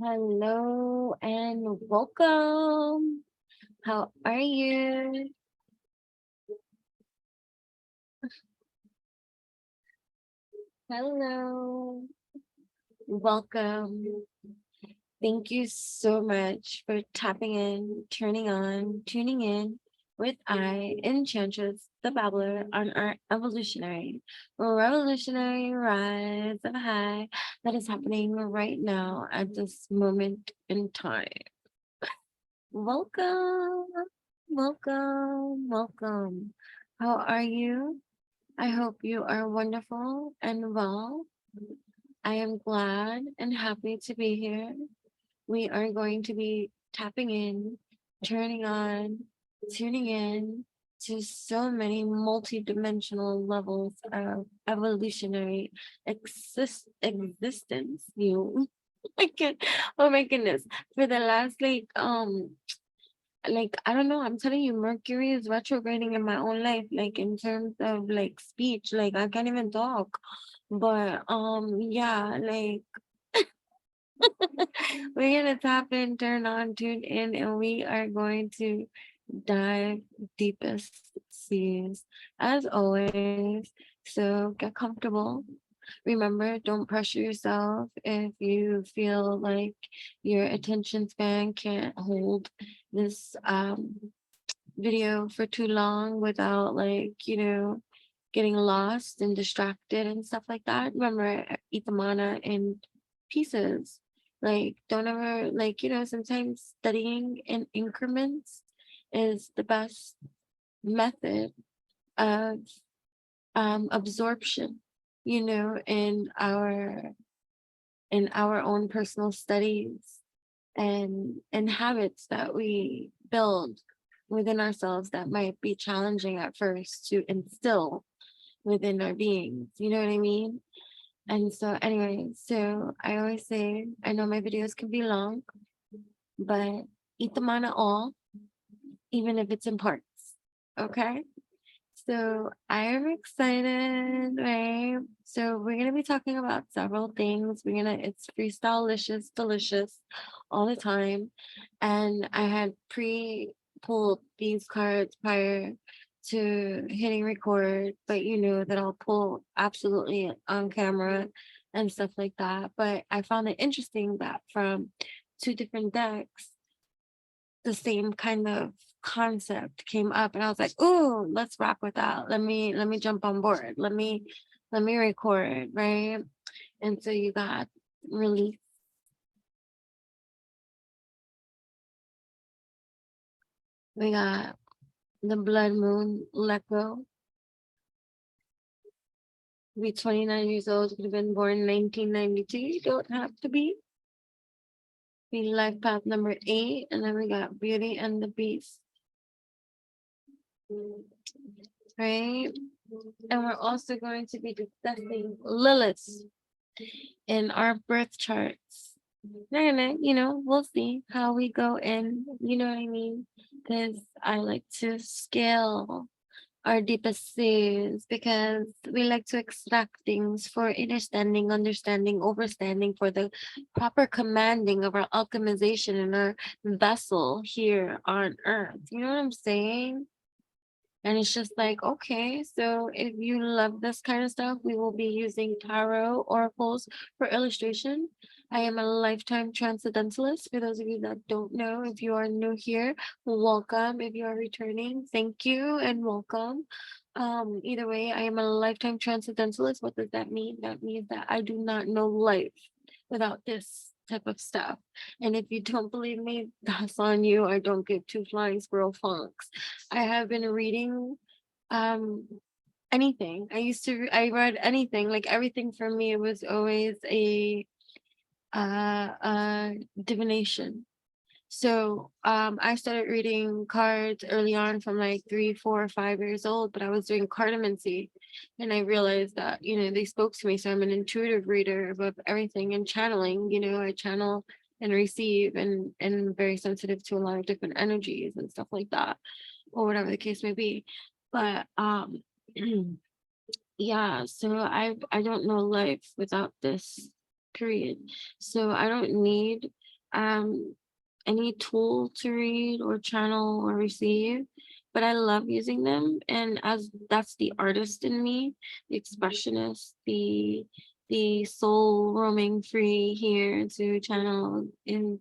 Hello and welcome. How are you? Hello. Welcome. Thank you so much for tapping in, turning on, tuning in with Enchantress, the Babbler, on our evolutionary, revolutionary rise of high that is happening right now at this moment in time. Welcome, welcome. How are you? I hope you are wonderful and well. I am glad and happy to be here. We are going to be tapping in, turning on, tuning in to so many multi-dimensional levels of evolutionary existence. You, I can't. Oh my goodness! For the last like I don't know, I'm telling you, Mercury is retrograding in my own life, like in terms of like speech, like I can't even talk. But yeah, like we're gonna tap in, turn on, tune in, and we are going to dive deepest seas as always. So get comfortable. Remember, don't pressure yourself if you feel like your attention span can't hold this video for too long without getting lost and distracted and stuff like that. Remember, eat the manna in pieces. Like, don't ever, sometimes studying in increments is the best method of absorption, in our own personal studies and habits that we build within ourselves that might be challenging at first to instill within our beings. You know what I mean? And so anyway, so I always say, I know my videos can be long, but eat them on it all, even if it's in parts. Okay? So I am excited, right? So we're gonna be talking about several things. It's freestyle delicious all the time. And I had pre-pulled these cards prior to hitting record, but you know that I'll pull absolutely on camera and stuff like that. But I found it interesting that from two different decks, the same kind of concept came up, and I was like, "Oh, let's rock with that. Let me jump on board. Let me record, right?" And so you got release. We got the blood moon, let go. Be 29 years old, could have been born in 1992. You don't have to be. Be life path number 8, and then we got Beauty and the Beast. Right? And we're also going to be discussing Lilith in our birth charts. We're gonna, we'll see how we go in, you know what I mean? Because I like to scale our deepest seas because we like to extract things for understanding, overstanding, for the proper commanding of our alchemization in our vessel here on earth. You know what I'm saying? And it's just like, okay, so if you love this kind of stuff, we will be using tarot oracles for illustration. I am a lifetime transcendentalist. For those of you that don't know, if you are new here, welcome. If you are returning, thank you and welcome. Either way, I am a lifetime transcendentalist. What does that mean? That means that I do not know life without this type of stuff. And if you don't believe me, that's on you. I don't give two flying squirrel funks. I have been reading um anything. I read anything, like everything for me was always a divination. So I started reading cards early on from like 3, 4, 5 years old, but I was doing cartomancy, and I realized that, they spoke to me. So I'm an intuitive reader of everything, and channeling, I channel and receive, and very sensitive to a lot of different energies and stuff like that, or whatever the case may be. But yeah, so I don't know life without this period. So I don't need um any tool to read or channel or receive, but I love using them. And as that's the artist in me, the expressionist, the soul roaming free here to channel in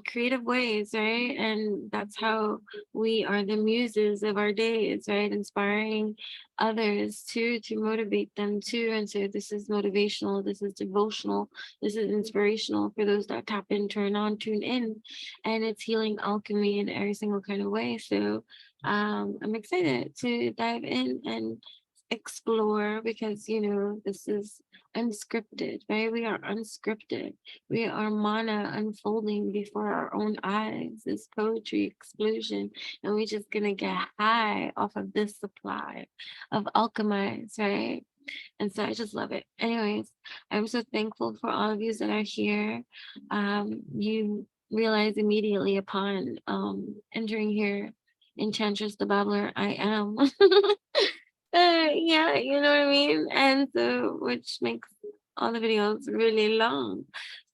creative ways, right? And that's how we are the muses of our days, right? Inspiring others to motivate them too. And so this is motivational, this is devotional, this is inspirational for those that tap in, turn on, tune in, and it's healing alchemy in every single kind of way. So I'm excited to dive in and explore, because this is unscripted, right? We are unscripted. We are mana unfolding before our own eyes. This poetry explosion, and we're just gonna get high off of this supply of alchemize, right? And so I just love it. Anyways, I'm so thankful for all of you that are here. You realize immediately upon entering here, Enchantress the Babbler, I am. Yeah, you know what I mean? And so, which makes all the videos really long.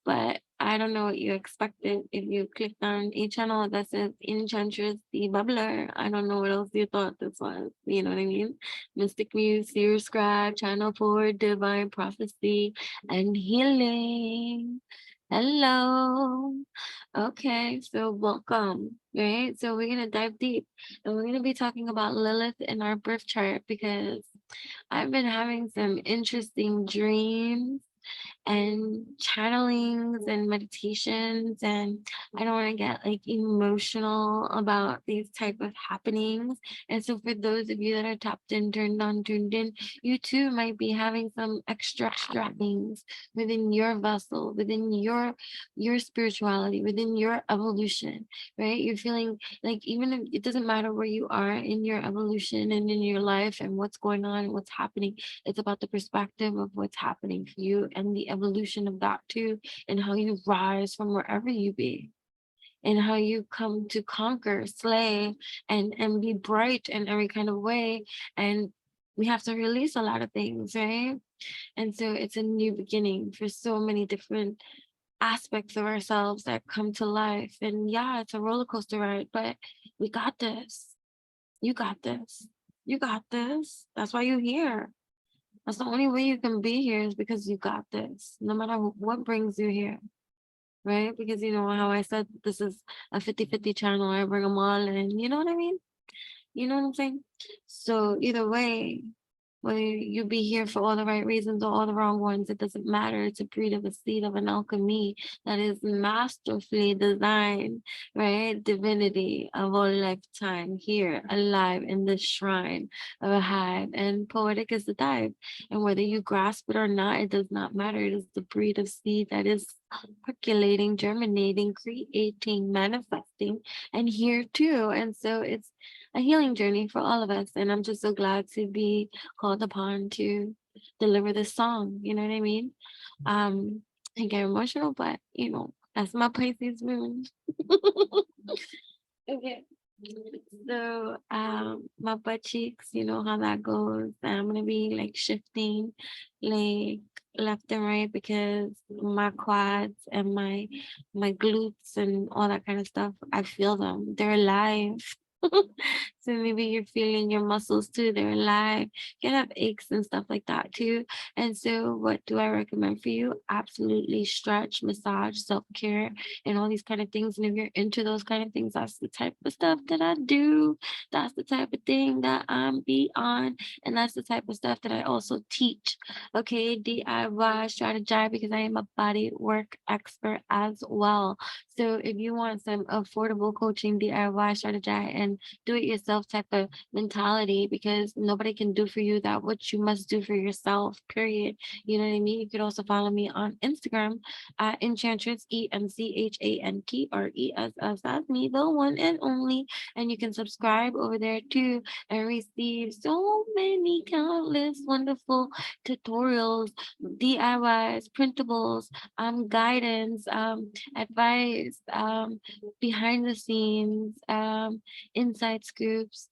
But I don't know what you expected if you clicked on a channel that says Enchantress the Bubbler. I don't know what else you thought this was. You know what I mean? Mystic Muse, Seer Scribe, Channel for Divine Prophecy and Healing. Hello. Okay, so welcome. Right? So we're gonna dive deep, and we're gonna be talking about Lilith in our birth chart, because I've been having some interesting dreams and channelings and meditations, and I don't want to get like emotional about these type of happenings. And so for those of you that are tapped in, turned on, tuned in, you too might be having some extra things within your vessel, within your spirituality, within your evolution, right? You're feeling like, even if it doesn't matter where you are in your evolution and in your life and what's going on and what's happening, it's about the perspective of what's happening for you and the evolution of that too, and how you rise from wherever you be, and how you come to conquer, slay, and be bright in every kind of way. And we have to release a lot of things, right? And so it's a new beginning for so many different aspects of ourselves that come to life. And yeah, it's a roller coaster ride, but we got this. You got this. You got this. That's why you're here. That's the only way you can be here, is because you got this, no matter what brings you here, right? Because you know how I said this is a 50-50 channel. I bring them all in, you know what I mean? You know what I'm saying? So either way, whether you be here for all the right reasons or all the wrong ones, it doesn't matter. It's a breed of a seed of an alchemy that is masterfully designed, right? Divinity of all lifetime here, alive in the shrine of a hive. And poetic is the dive. And whether you grasp it or not, it does not matter. It is the breed of seed that is percolating, germinating, creating, manifesting, and here too. And so it's a healing journey for all of us. And I'm just so glad to be called upon to deliver this song. You know what I mean? I get emotional, but that's my Pisces moon. Okay. So my butt cheeks, you know how that goes. I'm gonna be like shifting like left and right, because my quads and my glutes and all that kind of stuff, I feel them. They're alive. So maybe you're feeling your muscles too, they're alive. You can have aches and stuff like that too. And so what do I recommend for you? Absolutely stretch, massage, self-care, and all these kind of things. And if you're into those kind of things, that's the type of stuff that I do. That's the type of thing that I'm beyond. And that's the type of stuff that I also teach. Okay, DIY strategize, because I am a body work expert as well. So if you want some affordable coaching, DIY strategize and do it yourself type of mentality, because nobody can do for you that what you must do for yourself, period. You know what I mean? You could also follow me on Instagram at Enchantress, ENCHANTRESS. That's me, the one and only. And you can subscribe over there too and receive so many countless wonderful tutorials, DIYs, printables, guidance, advice, behind the scenes, inside scoop, groups,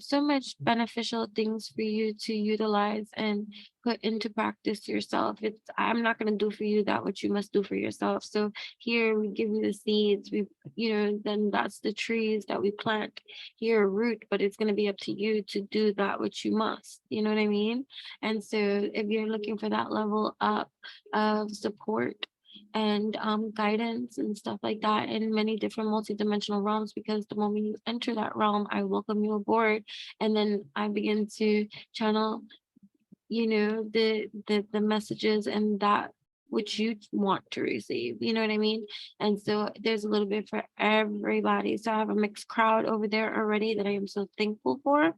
so much beneficial things for you to utilize and put into practice yourself. I'm not going to do for you that which you must do for yourself. So here we give you the seeds, then that's the trees that we plant here, root, but it's going to be up to you to do that which you must. You know what I mean? And so if you're looking for that level up of support and guidance and stuff like that in many different multidimensional realms, because the moment you enter that realm, I welcome you aboard, and then I begin to channel the messages and that which you want to receive. You know what I mean? And so there's a little bit for everybody. So I have a mixed crowd over there already that I am so thankful for.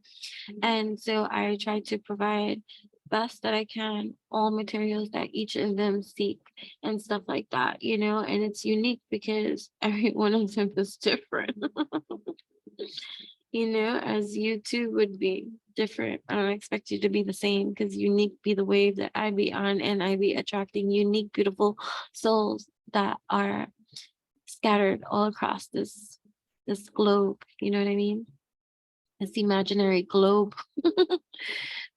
And so I try to provide best that I can, all materials that each of them seek and stuff like that, and it's unique because every one of them is different. As you too would be different. I don't expect you to be the same, because unique be the wave that I be on, and I be attracting unique, beautiful souls that are scattered all across this globe. You know what I mean? This imaginary globe.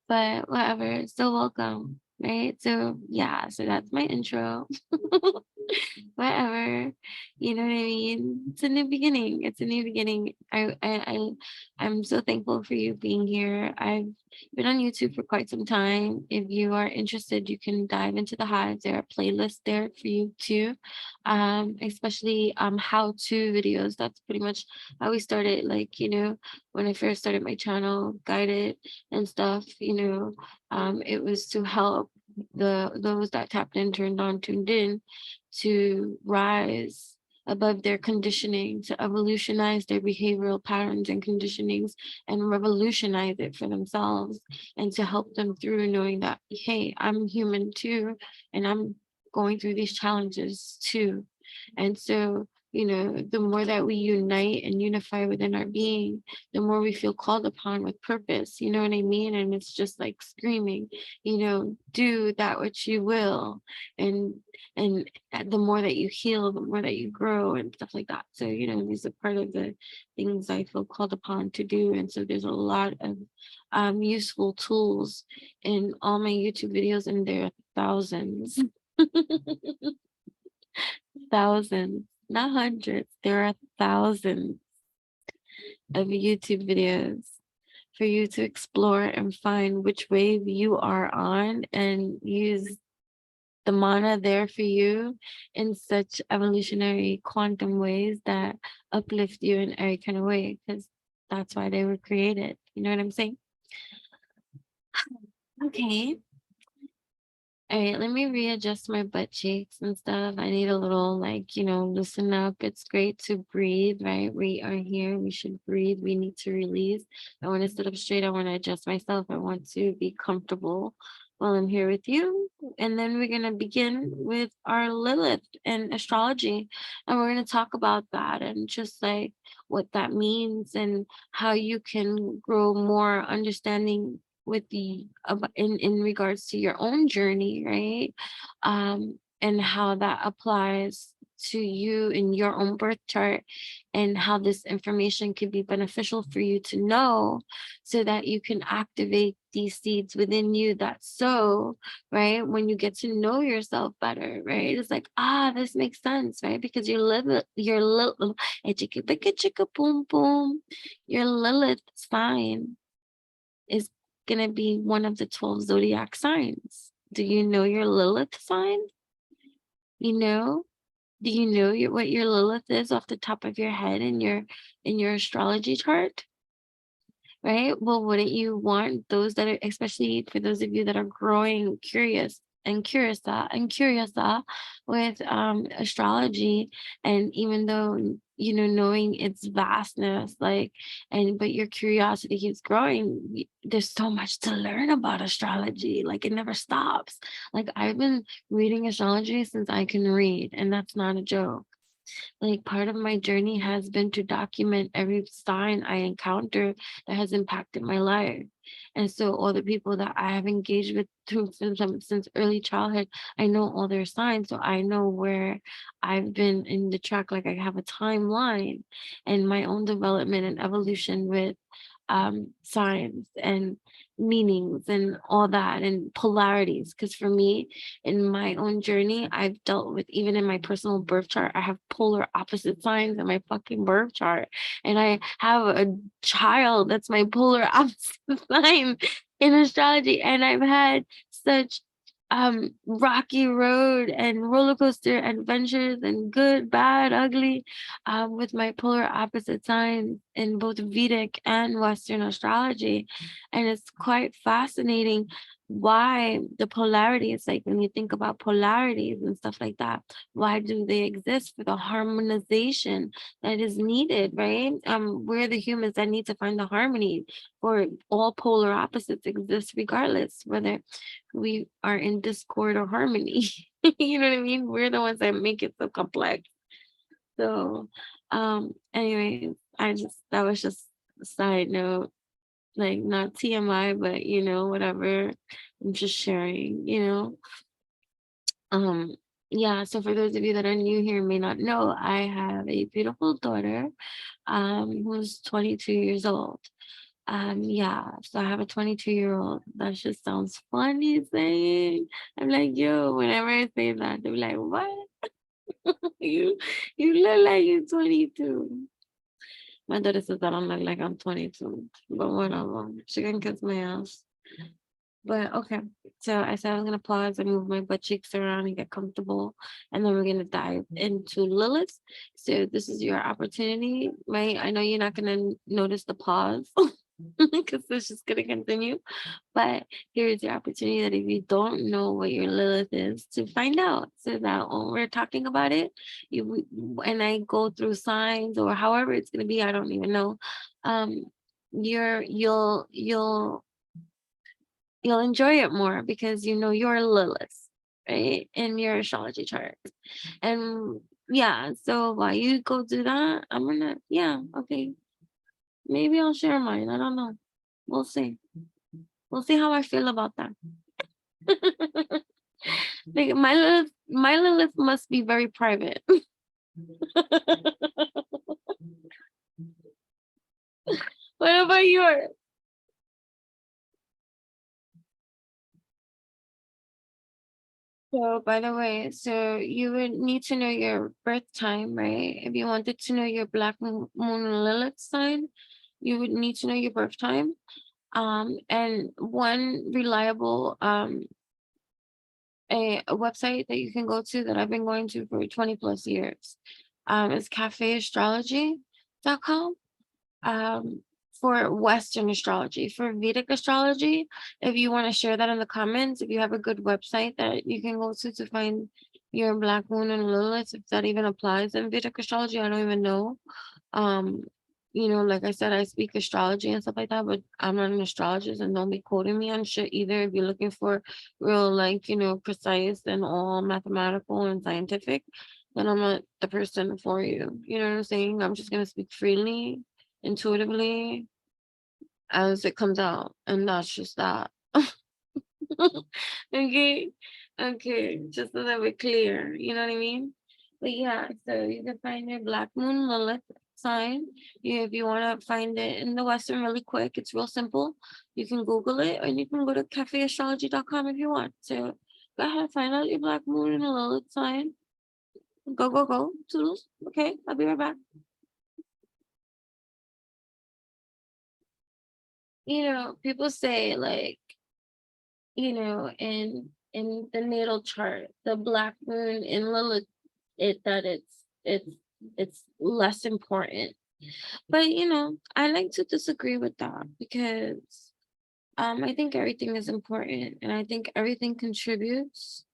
But whatever, still welcome, right? So yeah, so that's my intro. Whatever, you know what I mean? It's a new beginning. It's a new beginning. I'm so thankful for you being here. I've been on YouTube for quite some time. If you are interested, you can dive into the hive. There are playlists there for you too, especially how-to videos. That's pretty much how we started. Like, when I first started my channel, guided and stuff, it was to help those that tapped in, turned on, tuned in, to rise above their conditioning, to evolutionize their behavioral patterns and conditionings and revolutionize it for themselves, and to help them through knowing that, hey, I'm human too, and I'm going through these challenges too. And so, the more that we unite and unify within our being, the more we feel called upon with purpose. You know what I mean? And it's just like screaming, do that which you will. And the more that you heal, the more that you grow and stuff like that. So, these are part of the things I feel called upon to do. And so there's a lot of useful tools in all my YouTube videos, and there are thousands. Thousands, not hundreds. There are thousands of YouTube videos for you to explore and find which wave you are on, and use the mana there for you in such evolutionary quantum ways that uplift you in every kind of way, because that's why they were created. You know what I'm saying? Okay. All right, let me readjust my butt cheeks and stuff. I need a little, loosen up. It's great to breathe, right? We are here. We should breathe. We need to release. I want to sit up straight. I want to adjust myself. I want to be comfortable while I'm here with you. And then we're going to begin with our Lilith and astrology. And we're going to talk about that and just like what that means and how you can grow more understanding with in regards to your own journey, right? And how that applies to you in your own birth chart, and how this information could be beneficial for you to know, so that you can activate these seeds within you that sow, right? When you get to know yourself better, right? It's like, this makes sense, right? Because your Lilith, boom boom, your Lilith sign is going to be one of the 12 zodiac signs. Do you know your Lilith sign? Do you know what your Lilith is off the top of your head in your astrology chart? Right? Well, wouldn't you want those that are, especially for those of you that are growing curious with astrology, and even though knowing its vastness, but your curiosity keeps growing, there's so much to learn about astrology. Like, it never stops. Like, I've been reading astrology since I can read, and that's not a joke. Like, part of my journey has been to document every sign I encounter that has impacted my life. And so all the people that I have engaged with through since early childhood, I know all their signs. So I know where I've been in the track. Like, I have a timeline and my own development and evolution with signs and meanings and all that and polarities. Because for me, in my own journey, I've dealt with, even in my personal birth chart, I have polar opposite signs in my fucking birth chart. And I have a child that's my polar opposite sign in astrology. And I've had such rocky road and roller coaster adventures and good, bad, ugly with my polar opposite signs in both Vedic and Western astrology. And it's quite fascinating why the polarities, like when you think about polarities and stuff like that, why do they exist? For the harmonization that is needed, right? We're the humans that need to find the harmony, or all polar opposites exist regardless whether we are in discord or harmony. You know what I mean? We're the ones that make it so complex. So anyways, that was just a side note, like not TMI, but whatever. I'm just sharing, Um, yeah, so for those of you that are new here and may not know, I have a beautiful daughter, who's 22 years old. Yeah, so I have a 22-year-old. That just sounds funny saying. I'm like, yo, whenever I say that, they're like, what? You you look like you're 22. My daughter says that I'm look like I'm 22, but whatever. She can kiss my ass. But okay, so I said I was gonna pause and move my butt cheeks around and get comfortable, and then we're gonna dive into Lilith. So this is your opportunity, right? I know you're not gonna notice the pause because it's just gonna continue. But here's your opportunity that if you don't know what your Lilith is, to find out, so that when we're talking about it, and I go through signs or however it's gonna be, I don't even know. Um, you'll enjoy it more because you know your Lilith, right, in your astrology chart. And yeah, so while you go do that, I'm gonna, yeah, okay, maybe I'll share mine. I don't know. We'll see. We'll see how I feel about that. Like, my Lilith must be very private. What about yours? So, by the way, so you would need to know your birth time, right? If you wanted to know your Black Moon Lilith sign, you would need to know your birth time. And one reliable a website that you can go to that I've been going to for 20 plus years is cafeastrology.com. um, for Western astrology. For Vedic astrology, if you want to share that in the comments, if you have a good website that you can go to find your Black Moon and Lilith, if that even applies in Vedic astrology, I don't even know. Um, like I said, I speak astrology and stuff like that, but I'm not an astrologist, and don't be quoting me on shit either. If you're looking for real, like, precise and all mathematical and scientific, then I'm not the person for you. You know what I'm saying? I'm just gonna speak freely, intuitively, as it comes out, and that's just that. Okay, okay, just so that we're clear, you know what I mean? But yeah, so you can find your Black Moon Lilith sign. If you want to find it in the Western really quick, it's real simple. You can Google it, or you can go to cafeastrology.com if you want. So go ahead, find out your Black Moon and Lilith sign. Go, go, go. Toodles. Okay, I'll be right back. People say, like, in the natal chart, the Black Moon in Lilith, it's less important. But I like to disagree with that, because I think everything is important, and I think everything contributes,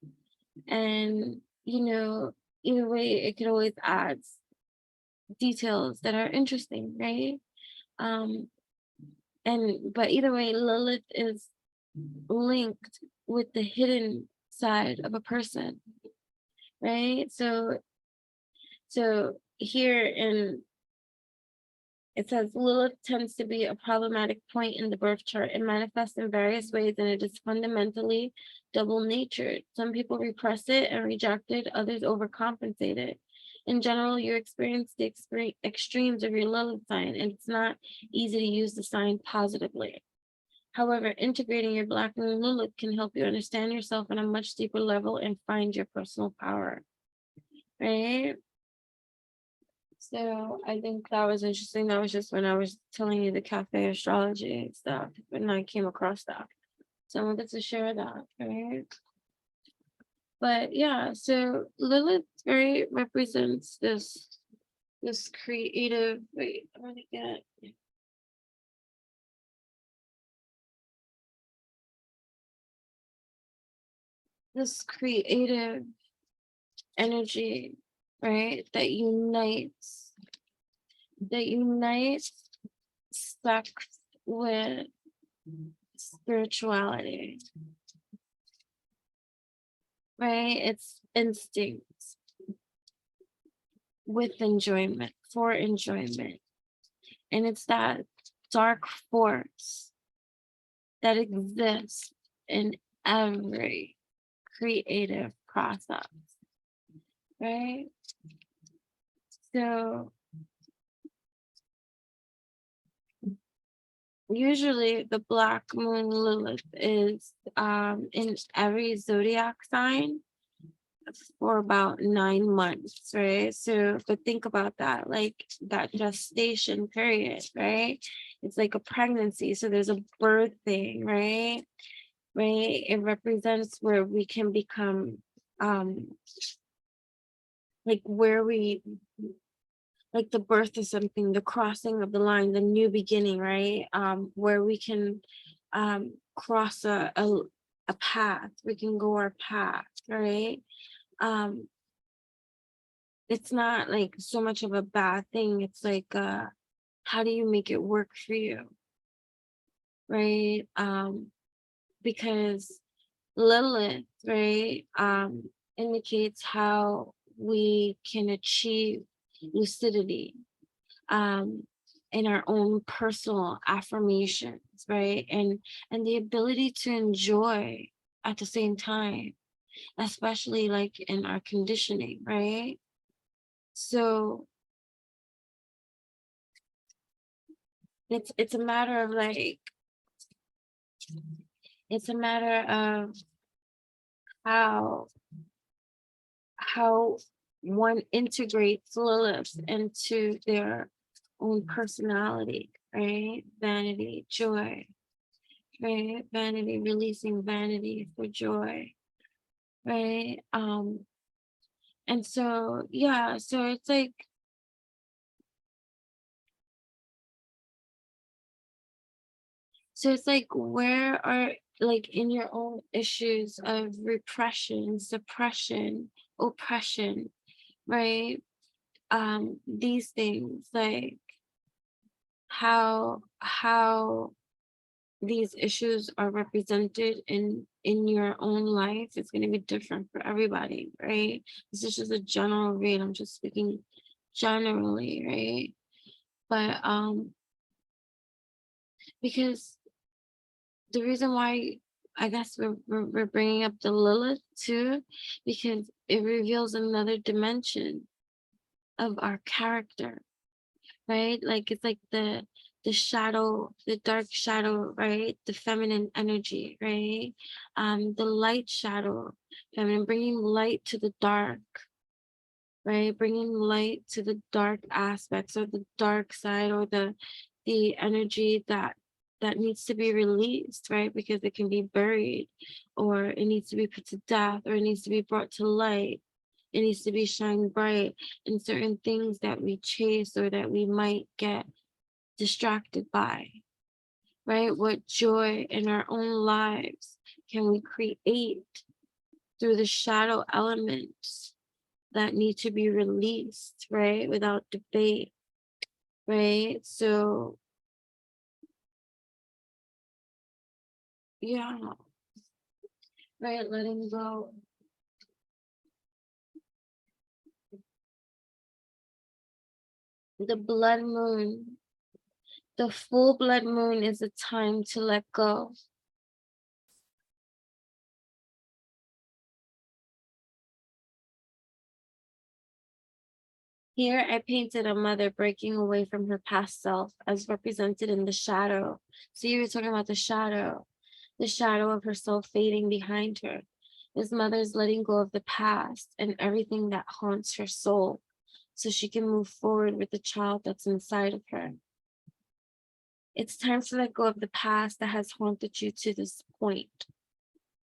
and either way it could always add details that are interesting, right? Um but either way, Lilith is linked with the hidden side of a person, right? So So here it says Lilith tends to be a problematic point in the birth chart. It manifests in various ways and it is fundamentally double-natured. Some people repress it and reject it, others overcompensate it. In general, you experience the extremes of your Lilith sign, and it's not easy to use the sign positively. However, integrating your Black Moon Lilith can help you understand yourself on a much deeper level and find your personal power, right? So I think that was interesting. That was just when I was telling you the cafe astrology stuff, and I came across that. So I wanted to share that, right? But yeah, so Lilith, right, represents this creative, wait, I'm gonna get this creative energy, right, that unites sex with spirituality, right? It's instincts with enjoyment, for enjoyment. And it's that dark force that exists in every creative process, right? So usually the Black Moon Lilith is in every zodiac sign for about 9 months, right? So, but think about that, like that gestation period, right? It's like a pregnancy. So there's a birthing, right? Right? It represents where we can become like where we like the birth of something, the crossing of the line, the new beginning, right? Where we can cross a path, we can go our path, right? It's not like so much of a bad thing. It's like how do you make it work for you, right? Because Lilith, right, indicates how we can achieve lucidity in our own personal affirmations, right? And the ability to enjoy at the same time, especially like in our conditioning, right? So it's a matter of like, it's a matter of how how one integrates Lilith into their own personality, right? Vanity, joy, right? Vanity, releasing vanity for joy, right? And so yeah, so it's like, where are, like, in your own issues of repression, suppression, oppression, right? These things, like how these issues are represented in your own life is going to be different for everybody, right? This is just a general read. I'm just speaking generally, right? But because the reason why I guess we're bringing up the Lilith too, because it reveals another dimension of our character, right? Like it's like the shadow, the dark shadow, right? The feminine energy, right? The light shadow, feminine, bringing light to the dark, right? Bringing light to the dark aspects or the dark side or the energy that needs to be released, right? Because it can be buried, or it needs to be put to death, or it needs to be brought to light. It needs to be shined bright in certain things that we chase or that we might get distracted by, right? What joy in our own lives can we create through the shadow elements that need to be released, right? Without debate, right? So, yeah, right? Letting go. The blood moon, the full blood moon is a time to let go. Here I painted a mother breaking away from her past self as represented in the shadow. So you were talking about the shadow of herself fading behind her. This mother's letting go of the past and everything that haunts her soul so she can move forward with the child that's inside of her. It's time to let go of the past that has haunted you to this point.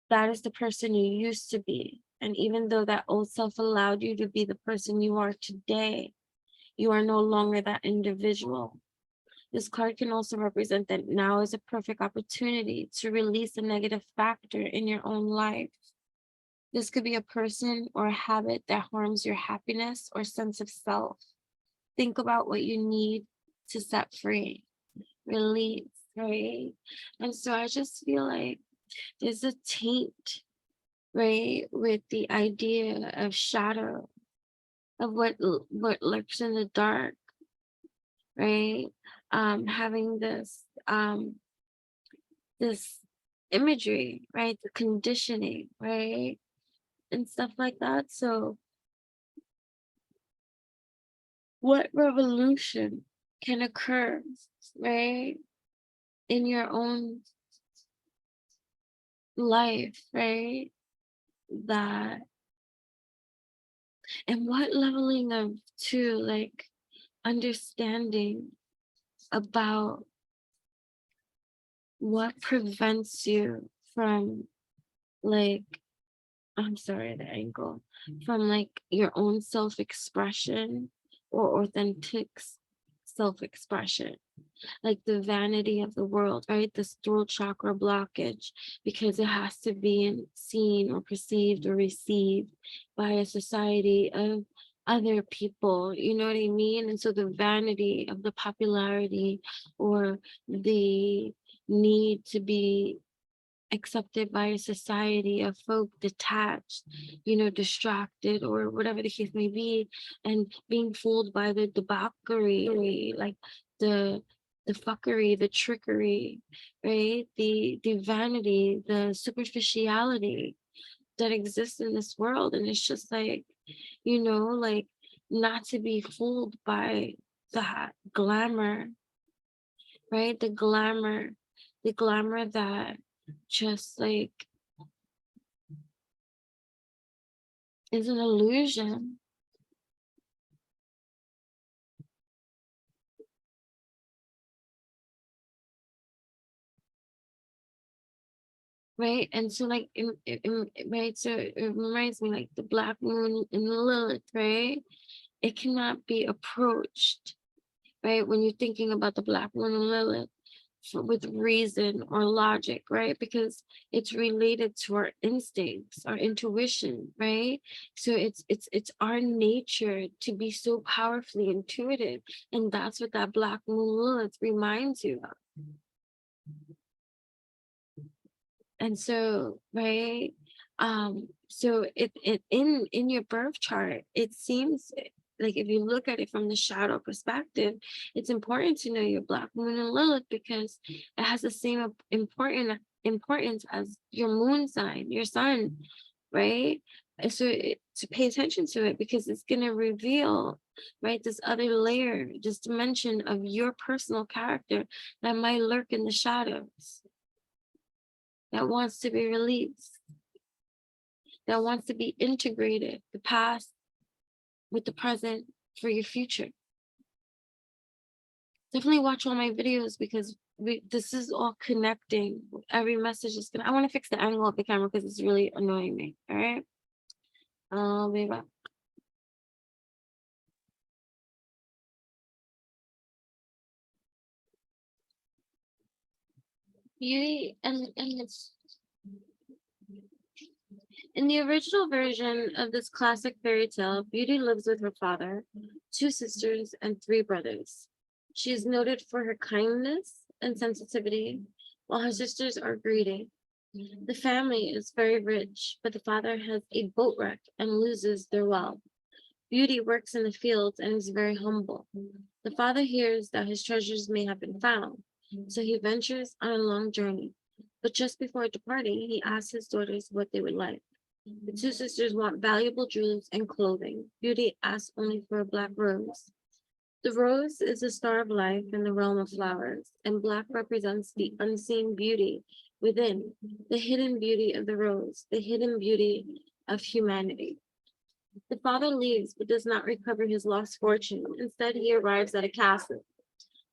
That is the person you used to be. And even though that old self allowed you to be the person you are today, you are no longer that individual. This card can also represent that now is a perfect opportunity to release a negative factor in your own life. This could be a person or a habit that harms your happiness or sense of self. Think about what you need to set free, release, right? And so I just feel like there's a taint, right, with the idea of shadow, of what lurks in the dark, right? Having this imagery, right? The conditioning, right? And stuff like that. So what revolution can occur, right? In your own life, right? That, and what leveling of to like understanding about what prevents you from like, I'm sorry, the angle, from like your own self-expression or authentic self-expression, like the vanity of the world, right? This throat chakra blockage, because it has to be seen or perceived or received by a society of other people, you know what I mean? And so the vanity of the popularity or the need to be accepted by a society of folk detached, you know, distracted or whatever the case may be, and being fooled by the debauchery, like the fuckery, the trickery, right? The vanity, the superficiality that exists in this world. And it's just like, you know, like not to be fooled by that glamour, right? The glamour that just like is an illusion, right? And so like right, so it reminds me like the black moon in Lilith, right? It cannot be approached, right? When you're thinking about the black moon and Lilith with reason or logic, right? Because it's related to our instincts, our intuition, right? So it's our nature to be so powerfully intuitive, and that's what that black moon Lilith reminds you of. And so, right, so it in your birth chart, it seems like if you look at it from the shadow perspective, it's important to know your black moon and Lilith because it has the same importance as your moon sign, your sun, right? And so to pay attention to it because it's going to reveal, right, this other layer, this dimension of your personal character that might lurk in the shadows, that wants to be released, that wants to be integrated, the past with the present for your future. Definitely watch all my videos because this is all connecting. Every message is gonna, I want to fix the angle of the camera because it's really annoying me. All right. I'll be back. Beauty and it's in the original version of this classic fairy tale, Beauty lives with her father, 2 sisters, and 3 brothers. She is noted for her kindness and sensitivity, while her sisters are greedy. The family is very rich, but the father has a boat wreck and loses their wealth. Beauty works in the fields and is very humble. The father hears that his treasures may have been found, so he ventures on a long journey. But just before departing, he asks his daughters what they would like. The two sisters want valuable jewels and clothing. Beauty asks only for a black rose. The rose is the star of life in the realm of flowers, and black represents the unseen beauty within, the hidden beauty of the rose, the hidden beauty of humanity. The father leaves but does not recover his lost fortune. Instead, he arrives at a castle.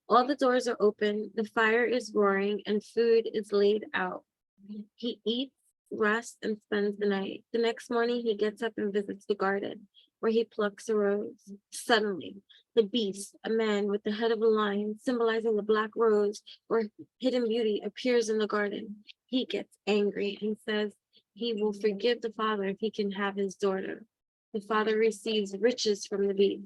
All the doors are open, the fire is roaring, and food is laid out. He eats, rests, and spends the night. The next morning, he gets up and visits the garden, where he plucks a rose. Suddenly, the beast, a man with the head of a lion, symbolizing the black rose or hidden beauty, appears in the garden. He gets angry and says he will forgive the father if he can have his daughter. The father receives riches from the beast.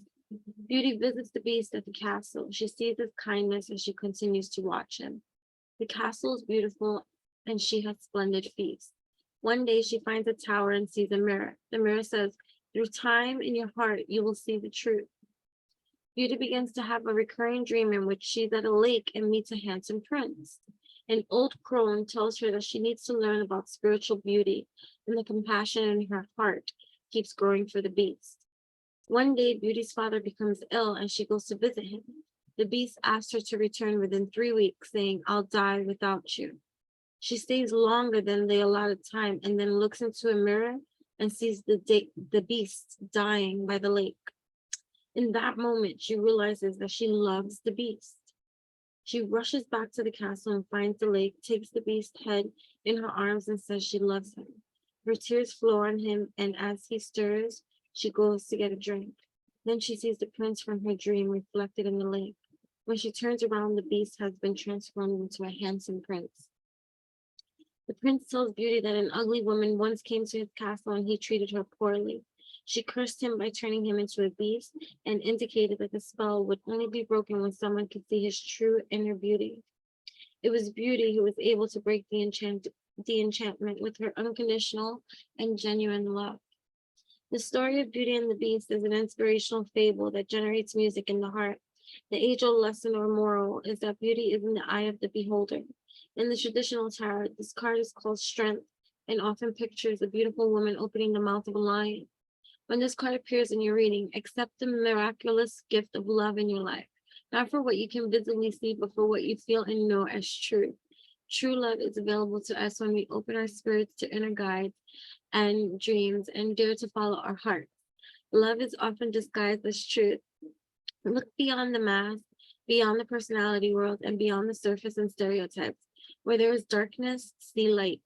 Beauty visits the beast at the castle. She sees his kindness as she continues to watch him. The castle is beautiful and she has splendid feasts. One day she finds a tower and sees a mirror. The mirror says, "Through time in your heart, you will see the truth." Beauty begins to have a recurring dream in which she's at a lake and meets a handsome prince. An old crone tells her that she needs to learn about spiritual beauty, and the compassion in her heart keeps growing for the beast. One day, Beauty's father becomes ill and she goes to visit him. The beast asks her to return within 3 weeks, saying, "I'll die without you." She stays longer than the allotted time and then looks into a mirror and sees the beast dying by the lake. In that moment, she realizes that she loves the beast. She rushes back to the castle and finds the lake, takes the beast's head in her arms and says she loves him. Her tears flow on him, and as he stirs, she goes to get a drink. Then she sees the prince from her dream reflected in the lake. When she turns around, the beast has been transformed into a handsome prince. The prince tells Beauty that an ugly woman once came to his castle and he treated her poorly. She cursed him by turning him into a beast and indicated that the spell would only be broken when someone could see his true inner beauty. It was Beauty who was able to break the enchantment with her unconditional and genuine love. The story of Beauty and the Beast is an inspirational fable that generates music in the heart. The age-old lesson or moral is that beauty is in the eye of the beholder. In the traditional tarot, this card is called Strength and often pictures a beautiful woman opening the mouth of a lion. When this card appears in your reading, accept the miraculous gift of love in your life, not for what you can visibly see, but for what you feel and know as true. True love is available to us when we open our spirits to inner guides and dreams and dare to follow our heart. Love is often disguised as truth. Look beyond the mask, beyond the personality world, and beyond the surface and stereotypes. Where there is darkness, see light.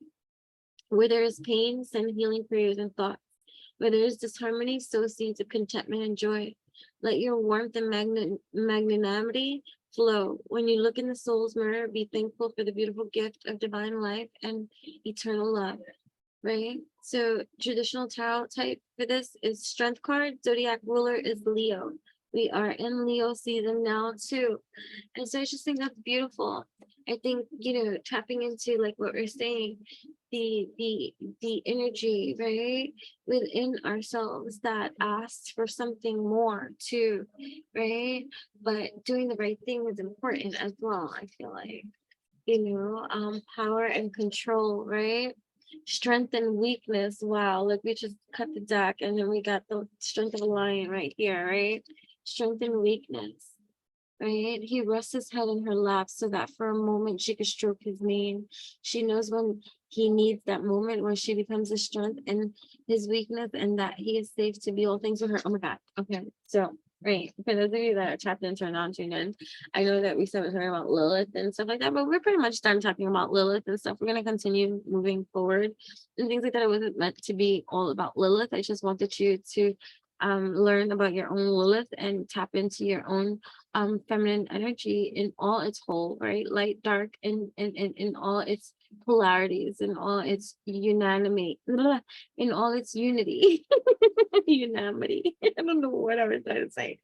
Where there is pain, send healing prayers and thoughts. Where there is disharmony, sow seeds of contentment and joy. Let your warmth and magnanimity flow. When you look in the soul's mirror, be thankful for the beautiful gift of divine life and eternal love. Right? So traditional tarot type for this is Strength card. Zodiac ruler is Leo. We are in Leo season now too. And so I just think that's beautiful. I think, tapping into like what we're saying, the energy, right, within ourselves that asks for something more too, right? But doing the right thing is important as well, I feel like. Power and control, right? Strength and weakness. Wow, like we just cut the deck and then we got the strength of a lion right here, right? Strength and weakness, right? He rests his head in her lap so that for a moment she could stroke his mane. She knows when he needs that moment where she becomes his strength and his weakness, and that he is safe to be all things with her. Oh my God. Okay. So, right. For those of you that are tapped into or not tuned in, I know that we said we're talking about Lilith and stuff like that, but we're pretty much done talking about Lilith and stuff. We're going to continue moving forward and things like that. It wasn't meant to be all about Lilith. I just wanted you to learn about your own Lilith and tap into your own feminine energy in all its whole, right? Light, dark, and in all its polarities, in all its unanimity, in all its unity. Unanimity. I don't know what I was trying to say.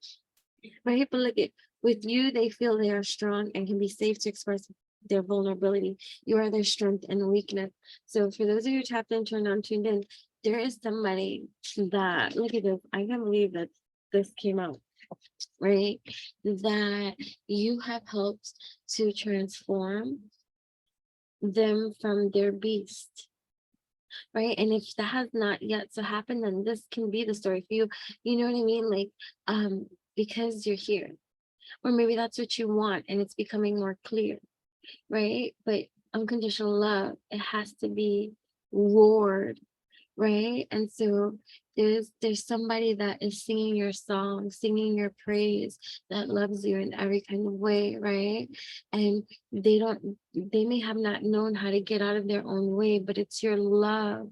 Right? But look, with you, they feel they are strong and can be safe to express their vulnerability. You are their strength and weakness. So for those of you tapped into and non-tuned in, there is somebody that, look at this, I can't believe that this came out, right? That you have helped to transform them from their beast, right? And if that has not yet to happen, then this can be the story for you. You know what I mean? Like, because you're here, or maybe that's what you want and it's becoming more clear, right? But unconditional love, it has to be roared, right? And so there's somebody that is singing your song, singing your praise, that loves you in every kind of way, right? And they may have not known how to get out of their own way, but it's your love,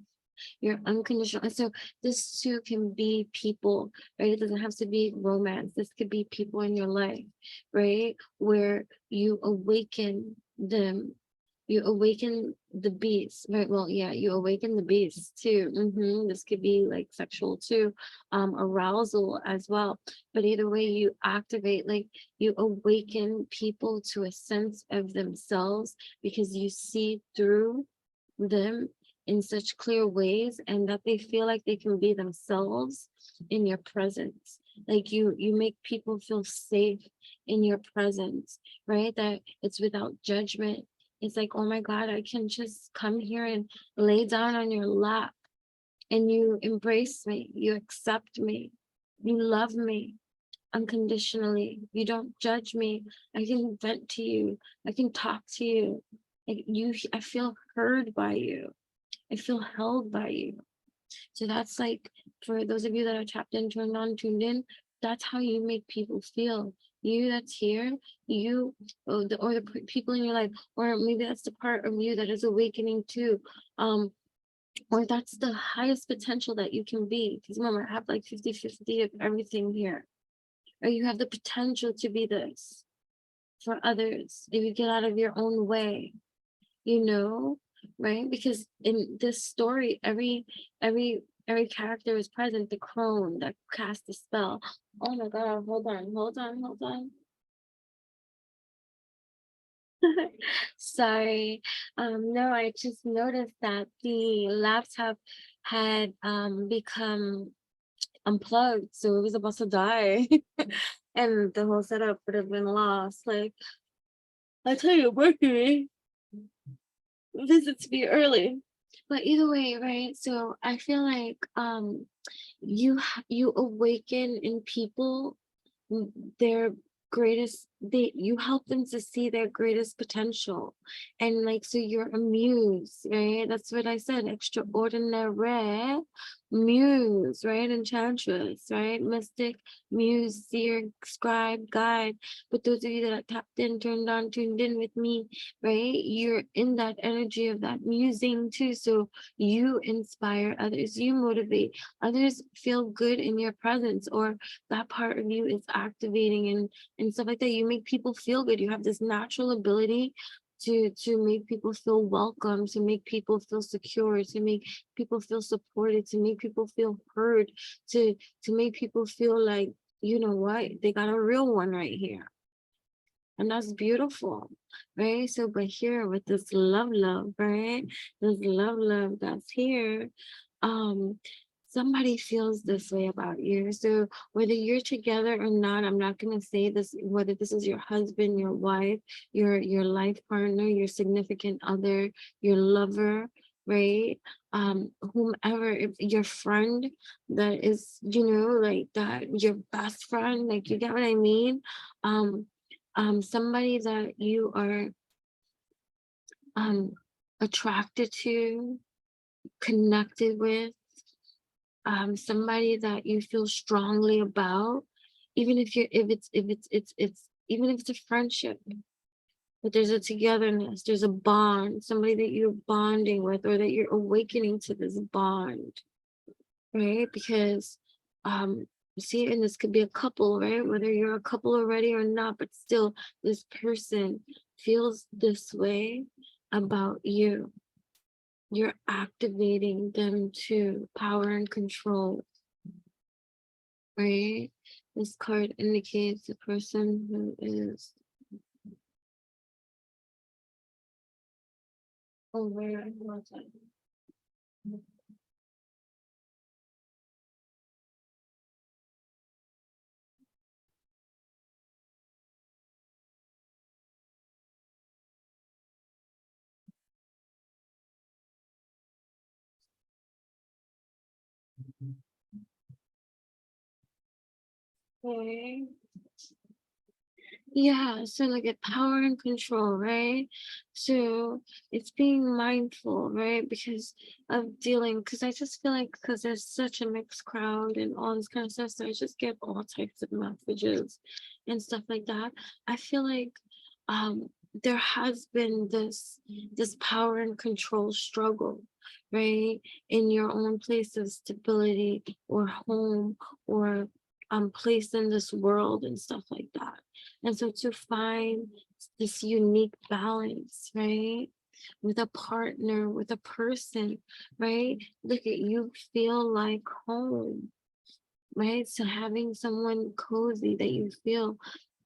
your unconditional. And so this too can be people, right? It doesn't have to be romance. This could be people in your life, right? Where you awaken them, you awaken the beast, right? Well, yeah, you awaken the beast too. This could be like sexual too, arousal as well. But either way, you activate, like you awaken people to a sense of themselves because you see through them in such clear ways, and that they feel like they can be themselves in your presence. Like you make people feel safe in your presence, right? That it's without judgment. It's like, oh my God, I can just come here and lay down on your lap and you embrace me, you accept me, you love me unconditionally. You don't judge me. I can vent to you. I can talk to you. Like I feel heard by you. I feel held by you. So that's like, for those of you that are tapped in, turned on, tuned in, that's how you make people feel. You that's here, you, or the people in your life, or maybe that's the part of you that is awakening too. Or that's the highest potential that you can be. Because remember, I have like 50-50 of everything here. Or you have the potential to be this for others if you get out of your own way, you know, right? Because in this story, every character is present. The crone that cast the spell. Oh my God, hold on. Sorry. No, I just noticed that the laptop had become unplugged, so it was about to die. And the whole setup would have been lost. Like, I tell you, Mercury visits me early. But either way, right? So I feel like you awaken in people their greatest, you help them to see their greatest potential. And like, so you're a muse, right? That's what I said, extraordinary muse, right? Enchantress, right? Mystic, muse, seer, scribe, guide. But those of you that are tapped in, turned on, tuned in with me, right? You're in that energy of that musing too. So you inspire others, you motivate others, feel good in your presence, or that part of you is activating and stuff like that. You make people feel good. You have this natural ability to make people feel welcome, to make people feel secure, to make people feel supported, to make people feel heard, to make people feel like, you know what, they got a real one right here. And that's beautiful, right? So, but here with this love, right? This love that's here, somebody feels this way about you. So whether you're together or not, I'm not going to say this, whether this is your husband, your wife, your life partner, your significant other, your lover, right? Whomever, if your friend that is, you know, like that, your best friend, like, you get what I mean? Somebody that you are attracted to, connected with, somebody that you feel strongly about, even if it's even if it's a friendship, but there's a togetherness, there's a bond, somebody that you're bonding with, or that you're awakening to this bond, right? Because see, and this could be a couple, right? Whether you're a couple already or not, but still this person feels this way about you. You're activating them to power and control, right? This card indicates the person who is aware. Okay. Yeah, so like a power and control, right? So it's being mindful, right? Because of dealing, because I just feel like because there's such a mixed crowd and all this kind of stuff, so I just get all types of messages and stuff like that. I feel like um there has been this power and control struggle, right? In your own place of stability or home or place in this world and stuff like that. And so to find this unique balance, right? With a partner, with a person, right? Look at you feel like home, right? So having someone cozy that you feel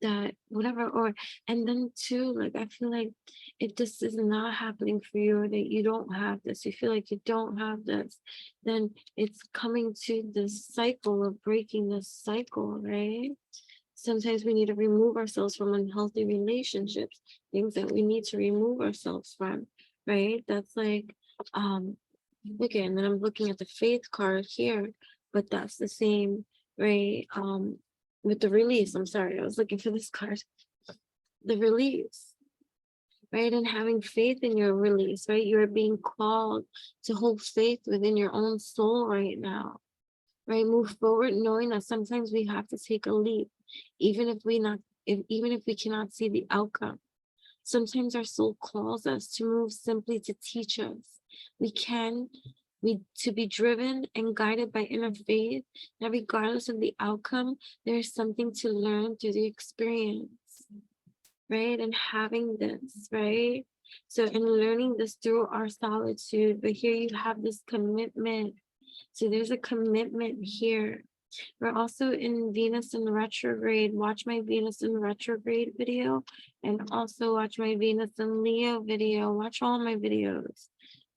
that whatever, or and then too, like I feel like if this is not happening for you or that you don't have this, you feel like you don't have this, then it's coming to this cycle of breaking this cycle, right? Sometimes we need to remove ourselves from unhealthy relationships, things that we need to remove ourselves from, right? That's like, okay, and then I'm looking at the faith card here, but that's the same, right? With the release, I'm sorry, I was looking for this card, the release, right? And having faith in your release, right? You're being called to hold faith within your own soul right now, right? Move forward knowing that sometimes we have to take a leap, even if we not if even if we cannot see the outcome. Sometimes our soul calls us to move simply to teach us. We can we to be driven and guided by inner faith that regardless of the outcome, there's something to learn through the experience, right? And having this, right? So in learning this through our solitude, but here you have this commitment. So there's a commitment here. We're also in Venus in retrograde. Watch my Venus in retrograde video and also watch my Venus in Leo video. Watch all my videos,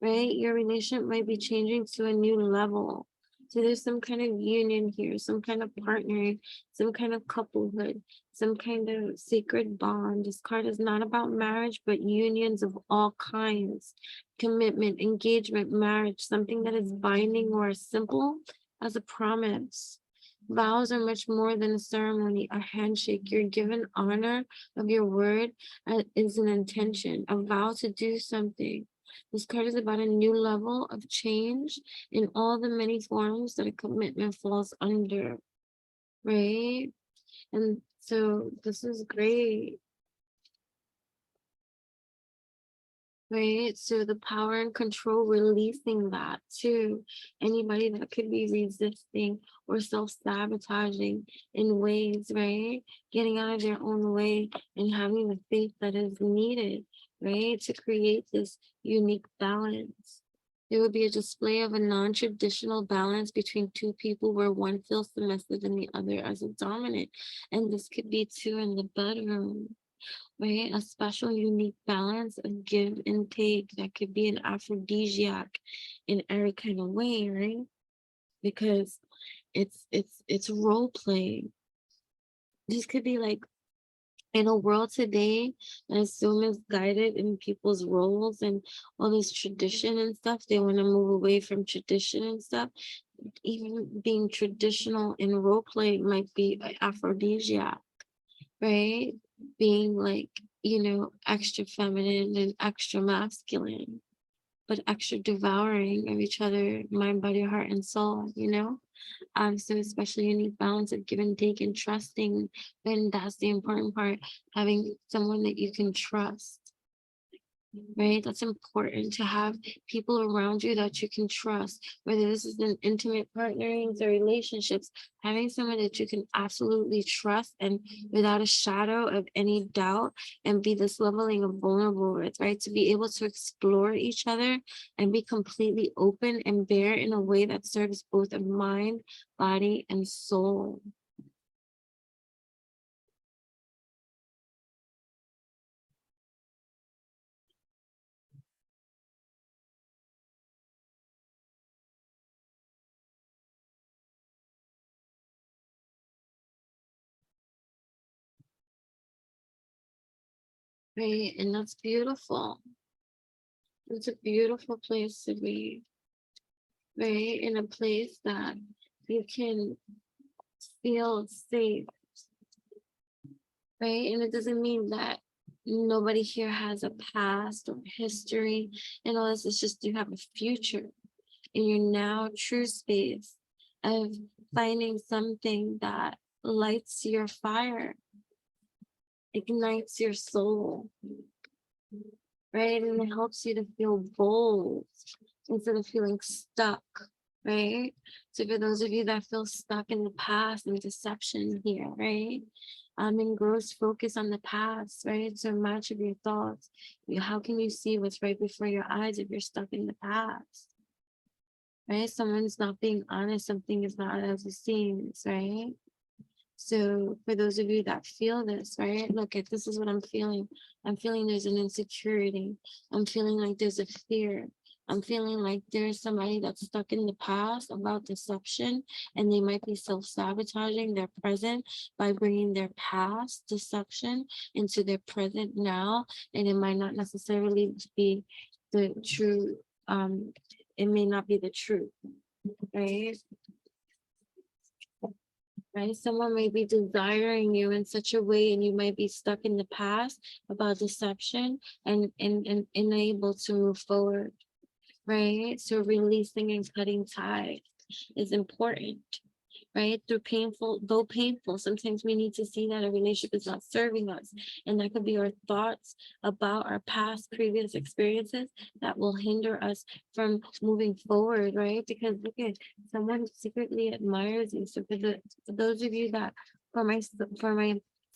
right? Your relationship might be changing to a new level. So there's some kind of union here, some kind of partnering, some kind of couplehood, some kind of sacred bond. This card is not about marriage, but unions of all kinds, commitment, engagement, marriage, something that is binding or simple as a promise. Vows are much more than a ceremony, a handshake. You're given honor of your word is an intention, a vow to do something. This card is about a new level of change in all the many forms that a commitment falls under, right? And so this is great. Right. So the power and control, releasing that to anybody that could be resisting or self-sabotaging in ways, right? Getting out of their own way and having the faith that is needed, right? To create this unique balance. There would be a display of a non-traditional balance between two people where one feels submissive and the other as a dominant. And this could be too in the bedroom, right? A special, unique balance of give and take that could be an aphrodisiac in every kind of way, right? Because it's role playing. This could be like in a world today that is so misguided in people's roles and all this tradition and stuff. They want to move away from tradition and stuff. Even being traditional in role play might be an aphrodisiac, right? Being like, extra feminine and extra masculine, but extra devouring of each other, mind, body, heart, and soul, So especially you need balance of give and take and trusting. And that's the important part, having someone that you can trust. Right? That's important to have people around you that you can trust, whether this is in intimate partnerings or relationships, having someone that you can absolutely trust and without a shadow of any doubt and be this leveling of vulnerable with, right? To be able to explore each other and be completely open and bare in a way that serves both a mind, body, and soul. Right? And that's beautiful. It's a beautiful place to be. right? In a place that you can feel safe, right? And it doesn't mean that nobody here has a past or history and all this. It's just you have a future in your now true space of finding something that lights your fire, ignites your soul, right? And it helps you to feel bold instead of feeling stuck, right? So for those of you that feel stuck in the past and deception here, right? Engrossed focus on the past, right? So much of your thoughts. How can you see what's right before your eyes if you're stuck in the past? Right? Someone's not being honest, something is not as it seems, right? So for those of you that feel this, right? Look, at this is what I'm feeling. I'm feeling there's an insecurity. I'm feeling like there's a fear. I'm feeling like there's somebody that's stuck in the past about deception, and they might be self-sabotaging their present by bringing their past deception into their present now, and it might not necessarily be the true, it may not be the truth, right? Right? Someone may be desiring you in such a way, and you might be stuck in the past about deception and unable to move forward, right? So releasing and cutting ties is important, right? Though painful, sometimes we need to see that a relationship is not serving us. And that could be our thoughts about our past previous experiences that will hinder us from moving forward, right? Because look at, someone secretly admires you. So for those of you that, for my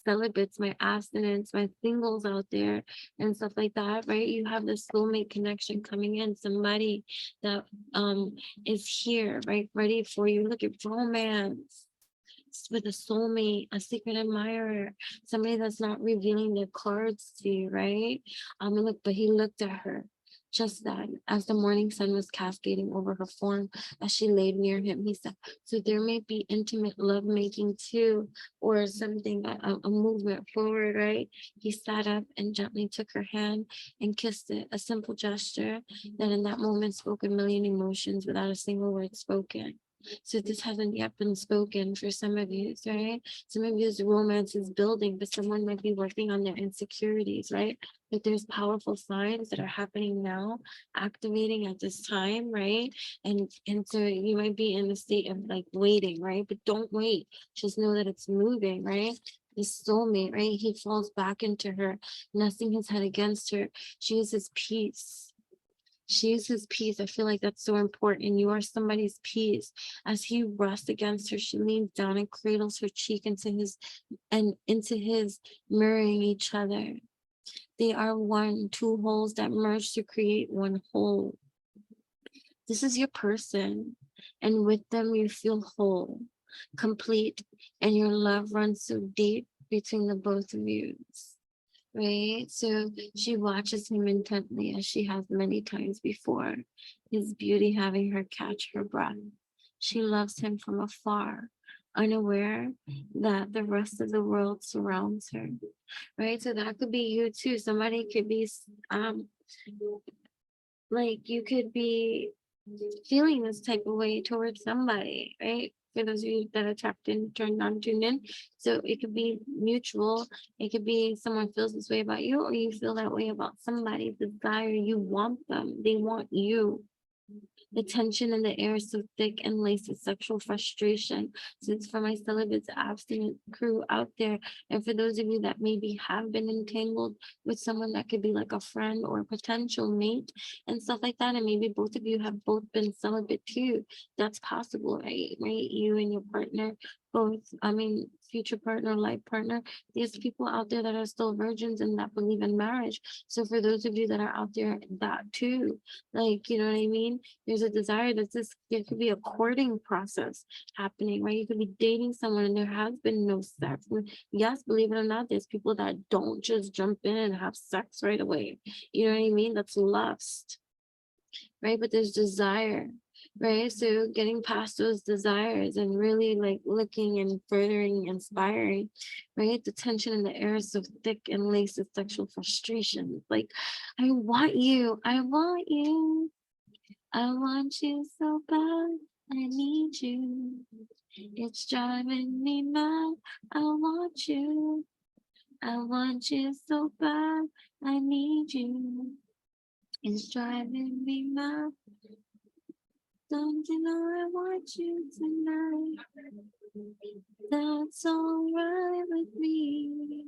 celibates, my abstinents, my singles out there and stuff like that, right? You have this soulmate connection coming in, somebody that is here, right? Ready for you. Look at romance with a soulmate, a secret admirer, somebody that's not revealing their cards to you, right? Look, but he looked at her just then as the morning sun was cascading over her form as she laid near him. He said, so there may be intimate love making too, or something, a movement forward, right? He sat up and gently took her hand and kissed it, a simple gesture that in that moment spoke a million emotions without a single word spoken. So this hasn't yet been spoken for some of you, right? Some of you's romance is building, but someone might be working on their insecurities, right? But there's powerful signs that are happening now, activating at this time, right? And so you might be in a state of like waiting, right? But don't wait. Just know that it's moving, right? His soulmate, right? He falls back into her, nesting his head against her. She is his peace. She is his peace. I feel like that's so important. You are somebody's peace. As he rests against her, she leans down and cradles her cheek into his, mirroring each other. They are one, two wholes that merge to create one whole. This is your person, and with them you feel whole, complete, and your love runs so deep between the both of you. Right? So she watches him intently as she has many times before, his beauty having her catch her breath. She loves him from afar, unaware that the rest of the world surrounds her. Right? So that could be you too. Somebody could be like you could be feeling this type of way towards somebody, right? For those of you that are tapped in, turned on, tuned in. So it could be mutual. It could be someone feels this way about you, or you feel that way about somebody. Desire, you want them. They want you. The tension in the air is so thick and laced with sexual frustration. So it's for my celibates, abstinent crew out there. And for those of you that maybe have been entangled with someone that could be like a friend or a potential mate and stuff like that. And maybe both of you have both been celibate too. That's possible, right? Right? You and your partner, both, future partner, life partner. There's people out there that are still virgins and that believe in marriage. So for those of you that are out there, that too, like, you know what I mean? There's a desire that there could be a courting process happening, right? You could be dating someone and there has been no sex. And yes, believe it or not, there's people that don't just jump in and have sex right away. You know what I mean? That's lust, right? But there's desire, right? So getting past those desires and really like looking and furthering, inspiring, right? The tension in the air is so thick and laced with sexual frustration. Like, I want you. I want you. I want you so bad, I need you. It's driving me mad, I want you. I want you so bad, I need you. It's driving me mad. Don't you know I want you tonight? That's alright with me.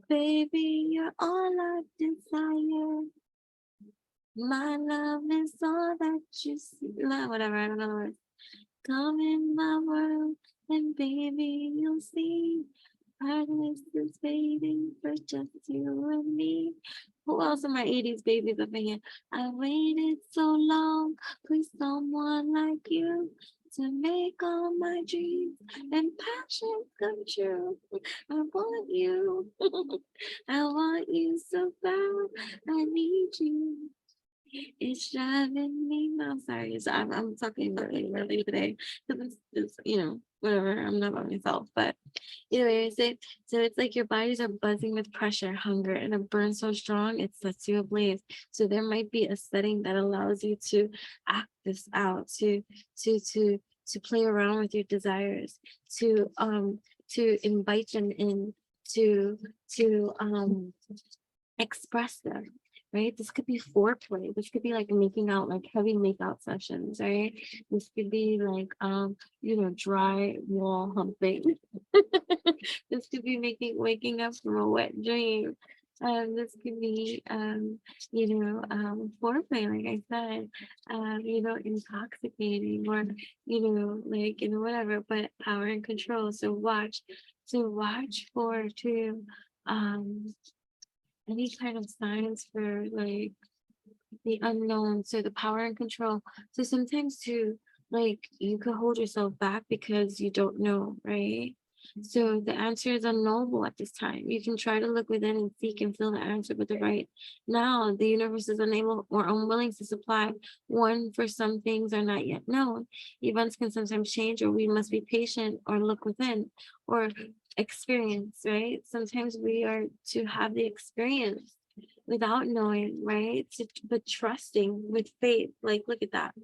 Baby, you're all I desire. My love is all that you see. Whatever, I don't know the words. Come in my world, and baby, you'll see. Paradise is waiting for just you and me. Who else are my 80s babies up in here? I waited so long for someone like you to make all my dreams and passions come true. I want you. I want you so bad. I need you. It's driving me. I'm sorry. I'm talking about like really today because it's whatever. I'm not by myself, but anyway, so it's like your bodies are buzzing with pressure, hunger, and a burn so strong it sets you ablaze. So there might be a setting that allows you to act this out, to play around with your desires, to invite them in, to express them, right? This could be foreplay. This could be like making out, like heavy makeout sessions, right? This could be like dry wall humping. This could be waking up from a wet dream. This could be foreplay, like I said, intoxicating, or whatever, but power and control. So watch for any kind of signs for like the unknown, so the power and control. So sometimes too, like you could hold yourself back because you don't know, right? So the answer is unknowable at this time. You can try to look within and seek and feel the answer, but right now the universe is unable or unwilling to supply one, for some things are not yet known. Events can sometimes change, or we must be patient or look within or experience, right? Sometimes we are to have the experience without knowing, right? But trusting with faith. Like, look at that.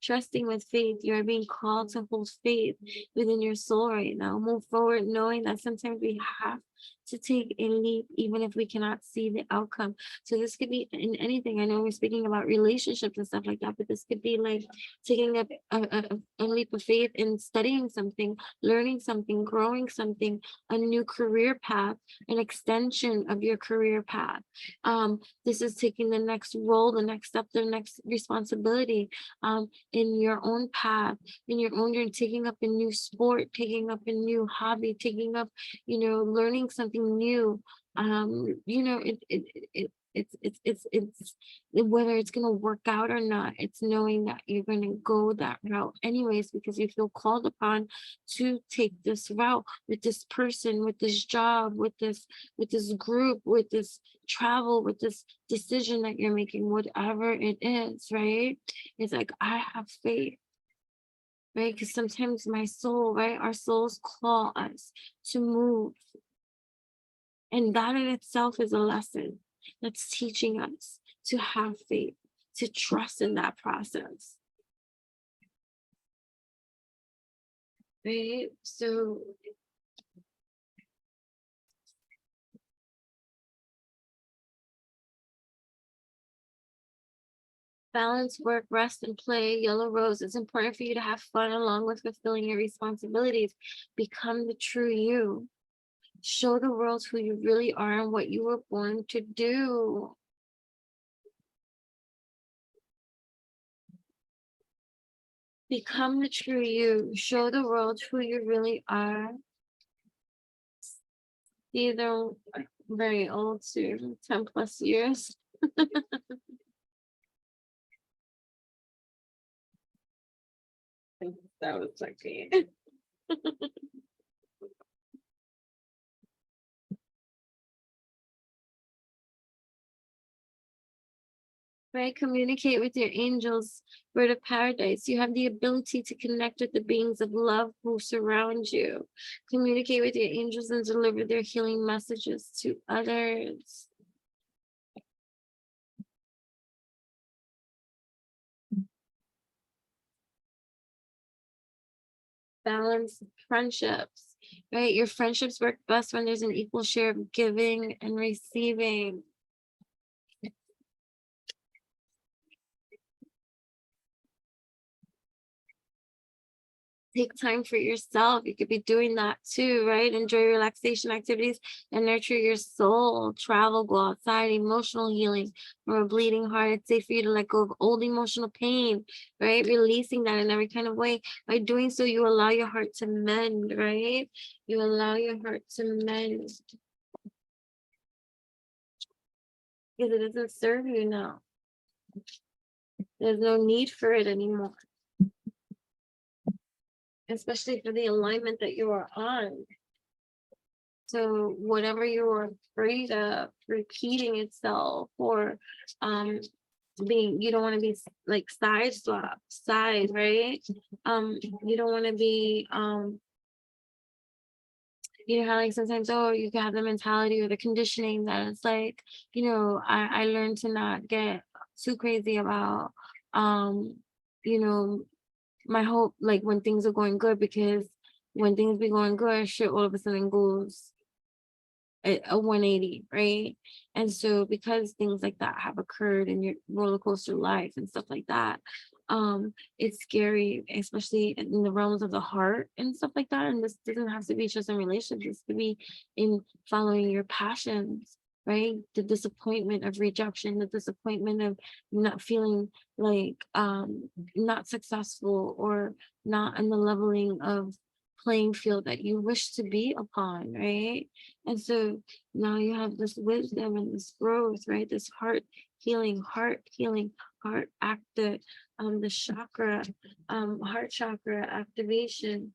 Trusting with faith. You are being called to hold faith within your soul right now. Move forward knowing that sometimes we have to take a leap, even if we cannot see the outcome. So this could be in anything. I know we're speaking about relationships and stuff like that, but this could be like taking a leap of faith in studying something, learning something, growing something, a new career path, an extension of your career path. This is taking the next role, the next step, the next responsibility in your own path, in your own journey, taking up a new sport, taking up a new hobby, taking up, learning something new. It's whether it's going to work out or not, it's knowing that you're going to go that route anyways, because you feel called upon to take this route with this person, with this job, with this group, with this travel, with this decision that you're making, whatever it is, right? It's like, I have faith, right? Because sometimes my soul, right, our souls call us to move, and that in itself is a lesson that's teaching us to have faith, to trust in that process, right? So balance, work, rest, and play. Yellow rose. It's important for you to have fun along with fulfilling your responsibilities. Become the true you. Show the world who you really are and what you were born to do. Become the true you. Show the world who you really are. Either very old to 10 plus years. That was okay. Right? Communicate with your angels, bird of paradise. You have the ability to connect with the beings of love who surround you. Communicate with your angels and deliver their healing messages to others. balance friendships, right? Your friendships work best when there's an equal share of giving and receiving. Take time for yourself. You could be doing that too, right? Enjoy relaxation activities and nurture your soul. Travel, go outside, emotional healing or a bleeding heart. It's safe for you to let go of old emotional pain, right? Releasing that in every kind of way. By doing so, you allow your heart to mend, right? You allow your heart to mend because it doesn't serve you now. There's no need for it anymore, especially for the alignment that you are on. So whatever you're afraid of repeating itself or being, you don't want to be like side, right? You don't want to be you know how like sometimes, oh, you can have the mentality or the conditioning that it's like, I learned to not get too crazy about you know my hope, like when things are going good, because when things be going good, shit all of a sudden goes a 180, right? And so because things like that have occurred in your roller coaster life and stuff like that, it's scary, especially in the realms of the heart and stuff like that. And this doesn't have to be just in relationships, this could be in following your passions, right? The disappointment of rejection, the disappointment of not feeling like not successful or not in the leveling of playing field that you wish to be upon, right? And so now you have this wisdom and this growth, right? This heart healing, heart active, the chakra, heart chakra activation,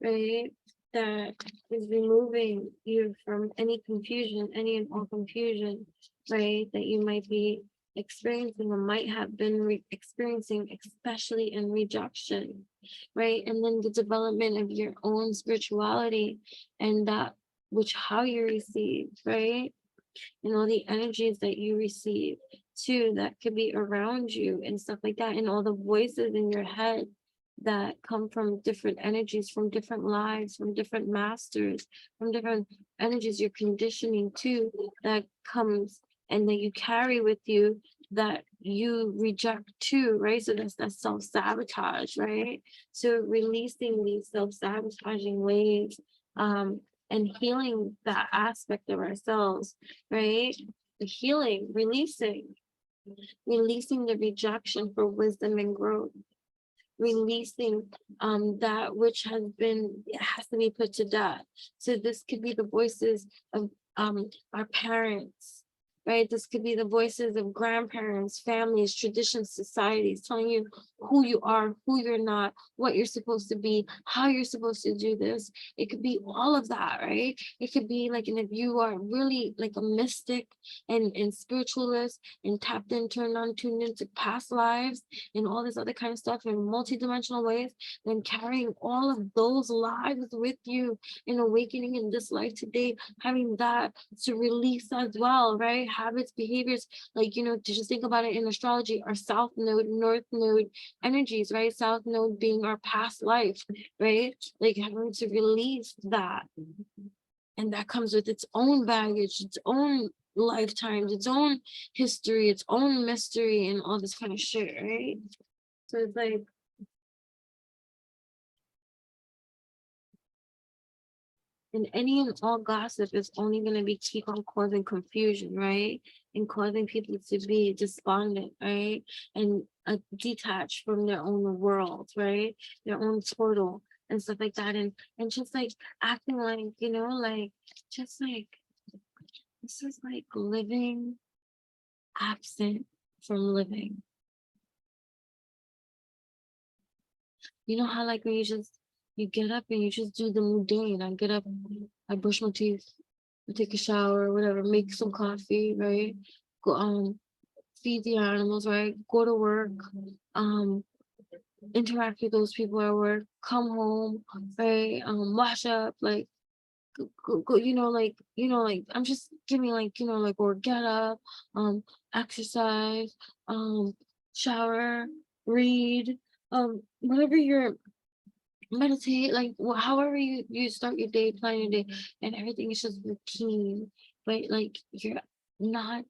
right? That is removing you from any confusion, any and all confusion, right? That you might be experiencing or might have been experiencing, especially in rejection, right? And then the development of your own spirituality and that which how you receive, right? And all the energies that you receive too, that could be around you and stuff like that, and all the voices in your head that come from different energies, from different lives, from different masters, from different energies, your conditioning too, that comes and that you carry with you that you reject too, right? So that's that self-sabotage, right? So releasing these self-sabotaging ways, and healing that aspect of ourselves, right? The healing, releasing the rejection for wisdom and growth, releasing that which has been, it has to be put to death. So this could be the voices of our parents, right? This could be the voices of grandparents, families, traditions, societies, telling you who you are, who you're not, what you're supposed to be, how you're supposed to do this. It could be all of that, right? It could be like, and if you are really like a mystic and spiritualist and tapped in, turned on, tuned into past lives and all this other kind of stuff in multidimensional ways, then carrying all of those lives with you in awakening in this life today, having that to release as well, right? Habits, behaviors, like, to just think about it in astrology, our south node, north node energies, right? South node being our past life, right? Like having to release that. And that comes with its own baggage, its own lifetimes, its own history, its own mystery, and all this kind of shit, right? So it's like, and any and all gossip is only going to be keep on causing confusion, right? And causing people to be despondent, right? And detached from their own world, right? Their own portal and stuff like that. And just like acting like, like, just like, this is like living absent from living. You know how like when you get up and you just do the mundane. I get up, I brush my teeth, I take a shower, whatever, make some coffee, right? Go feed the animals, right? Go to work, interact with those people at work, come home, right? Wash up, like go, like I'm just giving like, like, or get up, exercise, shower, read, whatever your meditate, like however you start your day, plan your day, and everything is just routine, but like you're not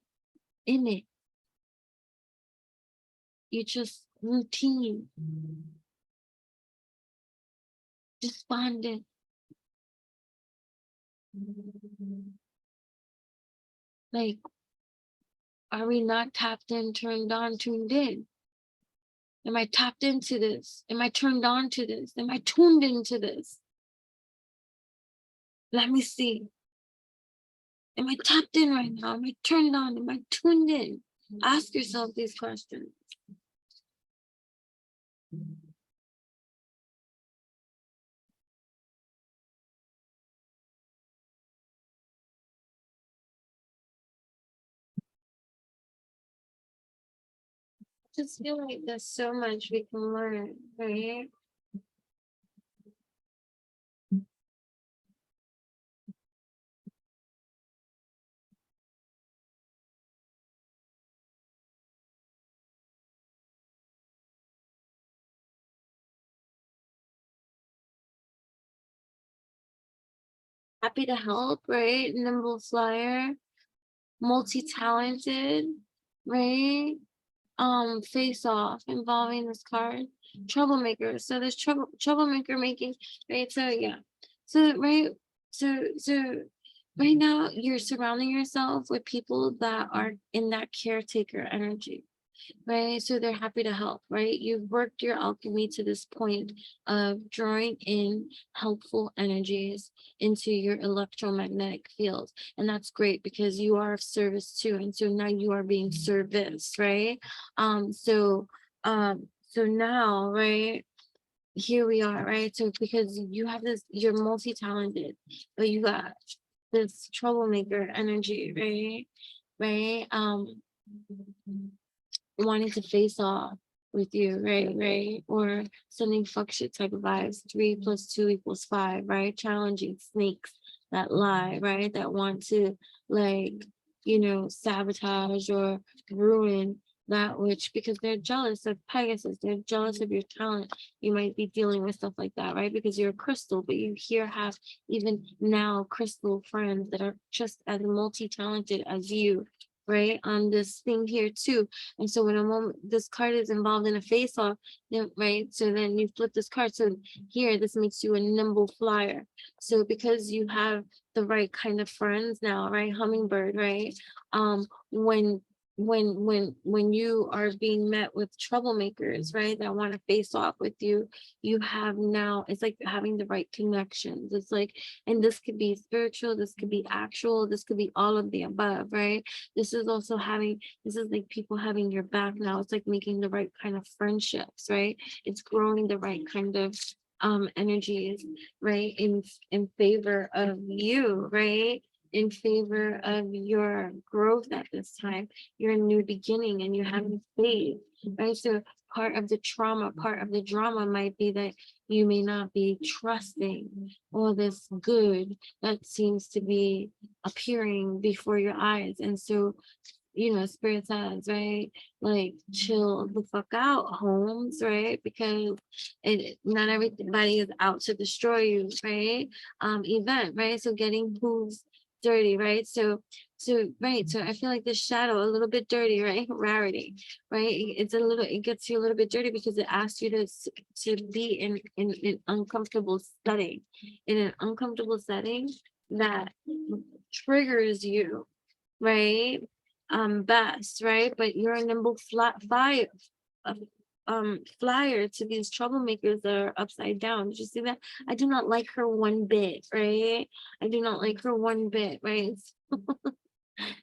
in it. You just routine, despondent. Like, are we not tapped in, turned on, tuned in? Am I tapped into this? Am I turned on to this? Am I tuned into this? Let me see. Am I tapped in right now? Am I turned on? Am I tuned in? Ask yourself these questions. Just feel like there's so much we can learn, right? Happy to help, right? Nimble flyer, multi-talented, right? Face off involving this card. Troublemaker. So there's troublemaker making, right? So yeah. So so right now you're surrounding yourself with people that are in that caretaker energy, right? So they're happy to help, right? You've worked your alchemy to this point of drawing in helpful energies into your electromagnetic field. And that's great because you are of service too. And so now you are being serviced, right? So now, right? Here we are, right? So because you have this, you're multi-talented, but you got this troublemaker energy, right? Right? Wanting to face off with you, right? Or sending fuck shit type of vibes. 3 + 2 = 5, right? Challenging snakes that lie, right? That want to like, sabotage or ruin that which, because they're jealous of Pegasus, they're jealous of your talent. You might be dealing with stuff like that, right? Because you're a crystal, but you here have even now crystal friends that are just as multi-talented as you, right? On this thing here too. And so when a moment this card is involved in a face-off, then right, so then you flip this card. So here, this makes you a nimble flyer. So because you have the right kind of friends now, right? Hummingbird, right? When when you are being met with troublemakers, right, that want to face off with you, you have now, it's like having the right connections. It's like, and this could be spiritual, this could be actual, this could be all of the above, right? This is also having, this is like people having your back now. It's like making the right kind of friendships, right? It's growing the right kind of energies, right, in favor of you, right, in favor of your growth at this time. You're a new beginning and you're having faith, right? So part of the trauma, part of the drama might be that you may not be trusting all this good that seems to be appearing before your eyes. And so, spirit says, right, like chill the fuck out, Holmes, right? Because not everybody is out to destroy you, right? Event, right? So getting hooves dirty, right? Right, so I feel like the shadow a little bit dirty, right? Rarity, right? It gets you a little bit dirty because it asks you to be in an uncomfortable setting, in an uncomfortable setting that triggers you, right? Best, right? But you're a nimble uh, flyer to these troublemakers that are upside down. Did you see that? I do not like her one bit, right? I do not like her one bit, right?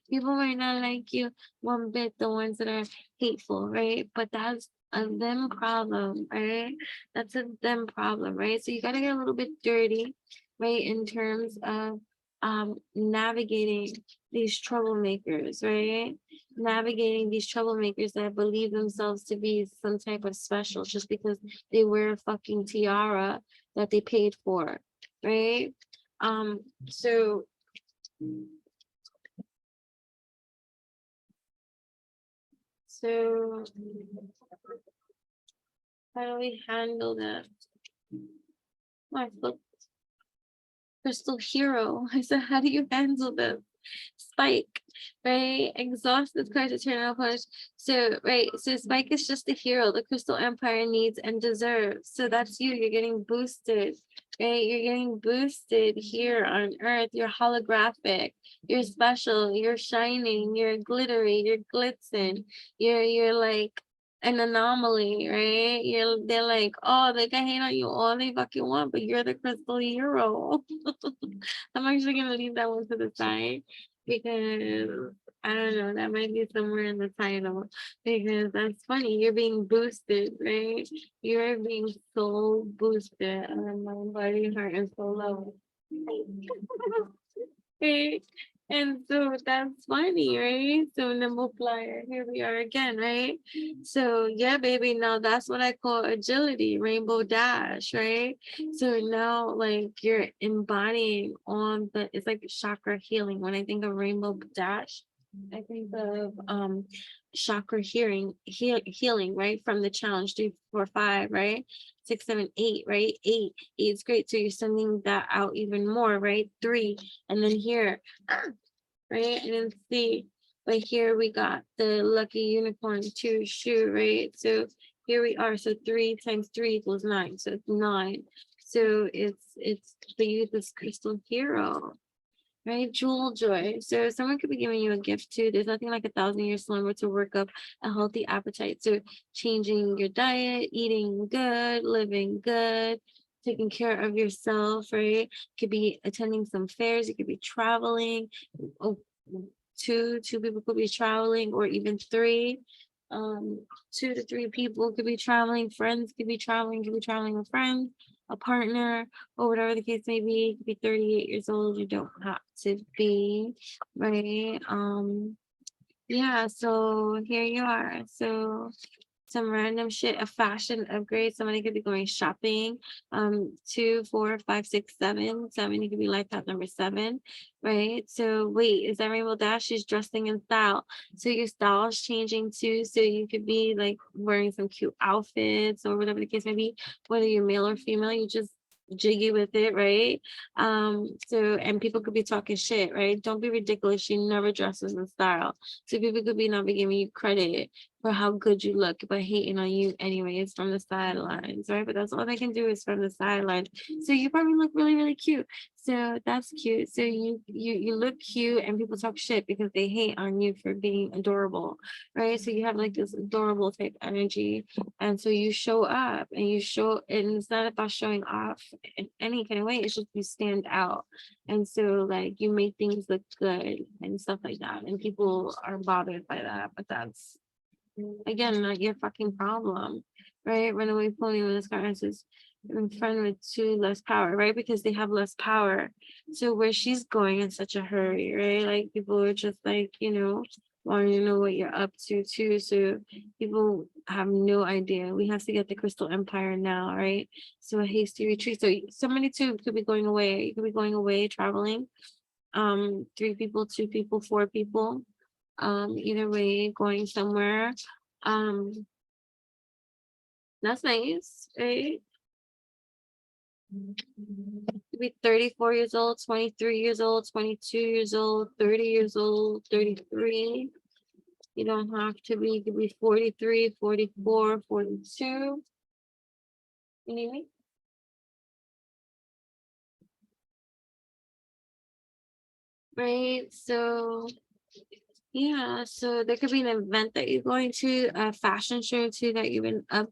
People might not like you one bit, the ones that are hateful, right? But that's a them problem, right? That's a them problem, right? So you got to get a little bit dirty, right? In terms of navigating these troublemakers, right? Navigating these troublemakers that believe themselves to be some type of special just because they wear a fucking tiara that they paid for, right? So So how do we handle that? I flipped. Crystal hero. I said, how do you handle this? Spike, right? Exhaust this card to turn out push. So, right, so Spike is just the hero the Crystal Empire needs and deserves. So that's you. You're getting boosted, right? You're getting boosted here on Earth. You're holographic. You're special. You're shining. You're glittery. You're blitzing. You're like an anomaly, right? They're like, oh, they can hate on you all they fucking want, but you're the crystal hero. I'm actually gonna leave that one to the side because I don't know, that might be somewhere in the title because that's funny. You're being boosted, right? You're being so boosted. My body, heart, and soul level. Right? And so that's funny, right? So nimble flyer, here we are again, right? So yeah, baby, now that's what I call agility, rainbow dash, right? So now like you're embodying on the, it's like chakra healing. When I think of rainbow dash, I think of chakra healing, right? From the challenge 3, 4, 5, right? 6, 7, 8, right? Eight is great. So you're sending that out even more, right? 3, and then here, right? And then C, but here we got the lucky unicorn 2 shoe, right? So here we are. So 3 times 3 equals 9. So it's 9. So it's the youth is crystal hero. Right, jewel joy. So someone could be giving you a gift too. There's nothing like 1,000-year slumber to work up a healthy appetite. So changing your diet, eating good, living good, taking care of yourself, right? Could be attending some fairs. You could be traveling. Oh, two people could be traveling, or even 3. 2 to 3 people could be traveling. Friends could be traveling. Could be traveling with friends, a partner, or whatever the case may be. You could be 38 years old. You don't have to be, right? Yeah, so here you are. So some random shit, a fashion upgrade. Somebody could be going shopping. 2, 4, 5, 6, 7. 7, you could be life path number 7, right? So wait, is that Rainbow Dash? She's dressing in style. So your style is changing too. So you could be like wearing some cute outfits or whatever the case may be, whether you're male or female, you just jiggy with it, right? So and people could be talking shit, right? Don't be ridiculous. She never dresses in style. So people could be not be giving you credit for how good you look, but hating on you anyways from the sidelines, right? But that's all they can do is from the sidelines. So you probably look really, really cute. So that's cute. So you look cute and people talk shit because they hate on you for being adorable, right? So you have like this adorable type energy. And so you show up and you show, and it's not about showing off in any kind of way. It's just you stand out. And so like you make things look good and stuff like that. And people are bothered by that, but that's again not your fucking problem, right? Runaway pony when this card answers in front with 2 less power, right? Because they have less power. So where she's going in such a hurry, right? Like people are just like, wanting to know what you're up to too. So people have no idea. We have to get the Crystal Empire now, right? So a hasty retreat. So somebody too could be going away. You could be going away, traveling. 3 people, 2 people, 4 people. Either way, going somewhere. That's nice, right? Could be 34 years old, 23 years old, 22 years old, 30 years old, 33. You don't have to be, you could be 43, 44, 42. Anyway. Right, so yeah, so there could be an event that you're going to, a fashion show too that you've been up.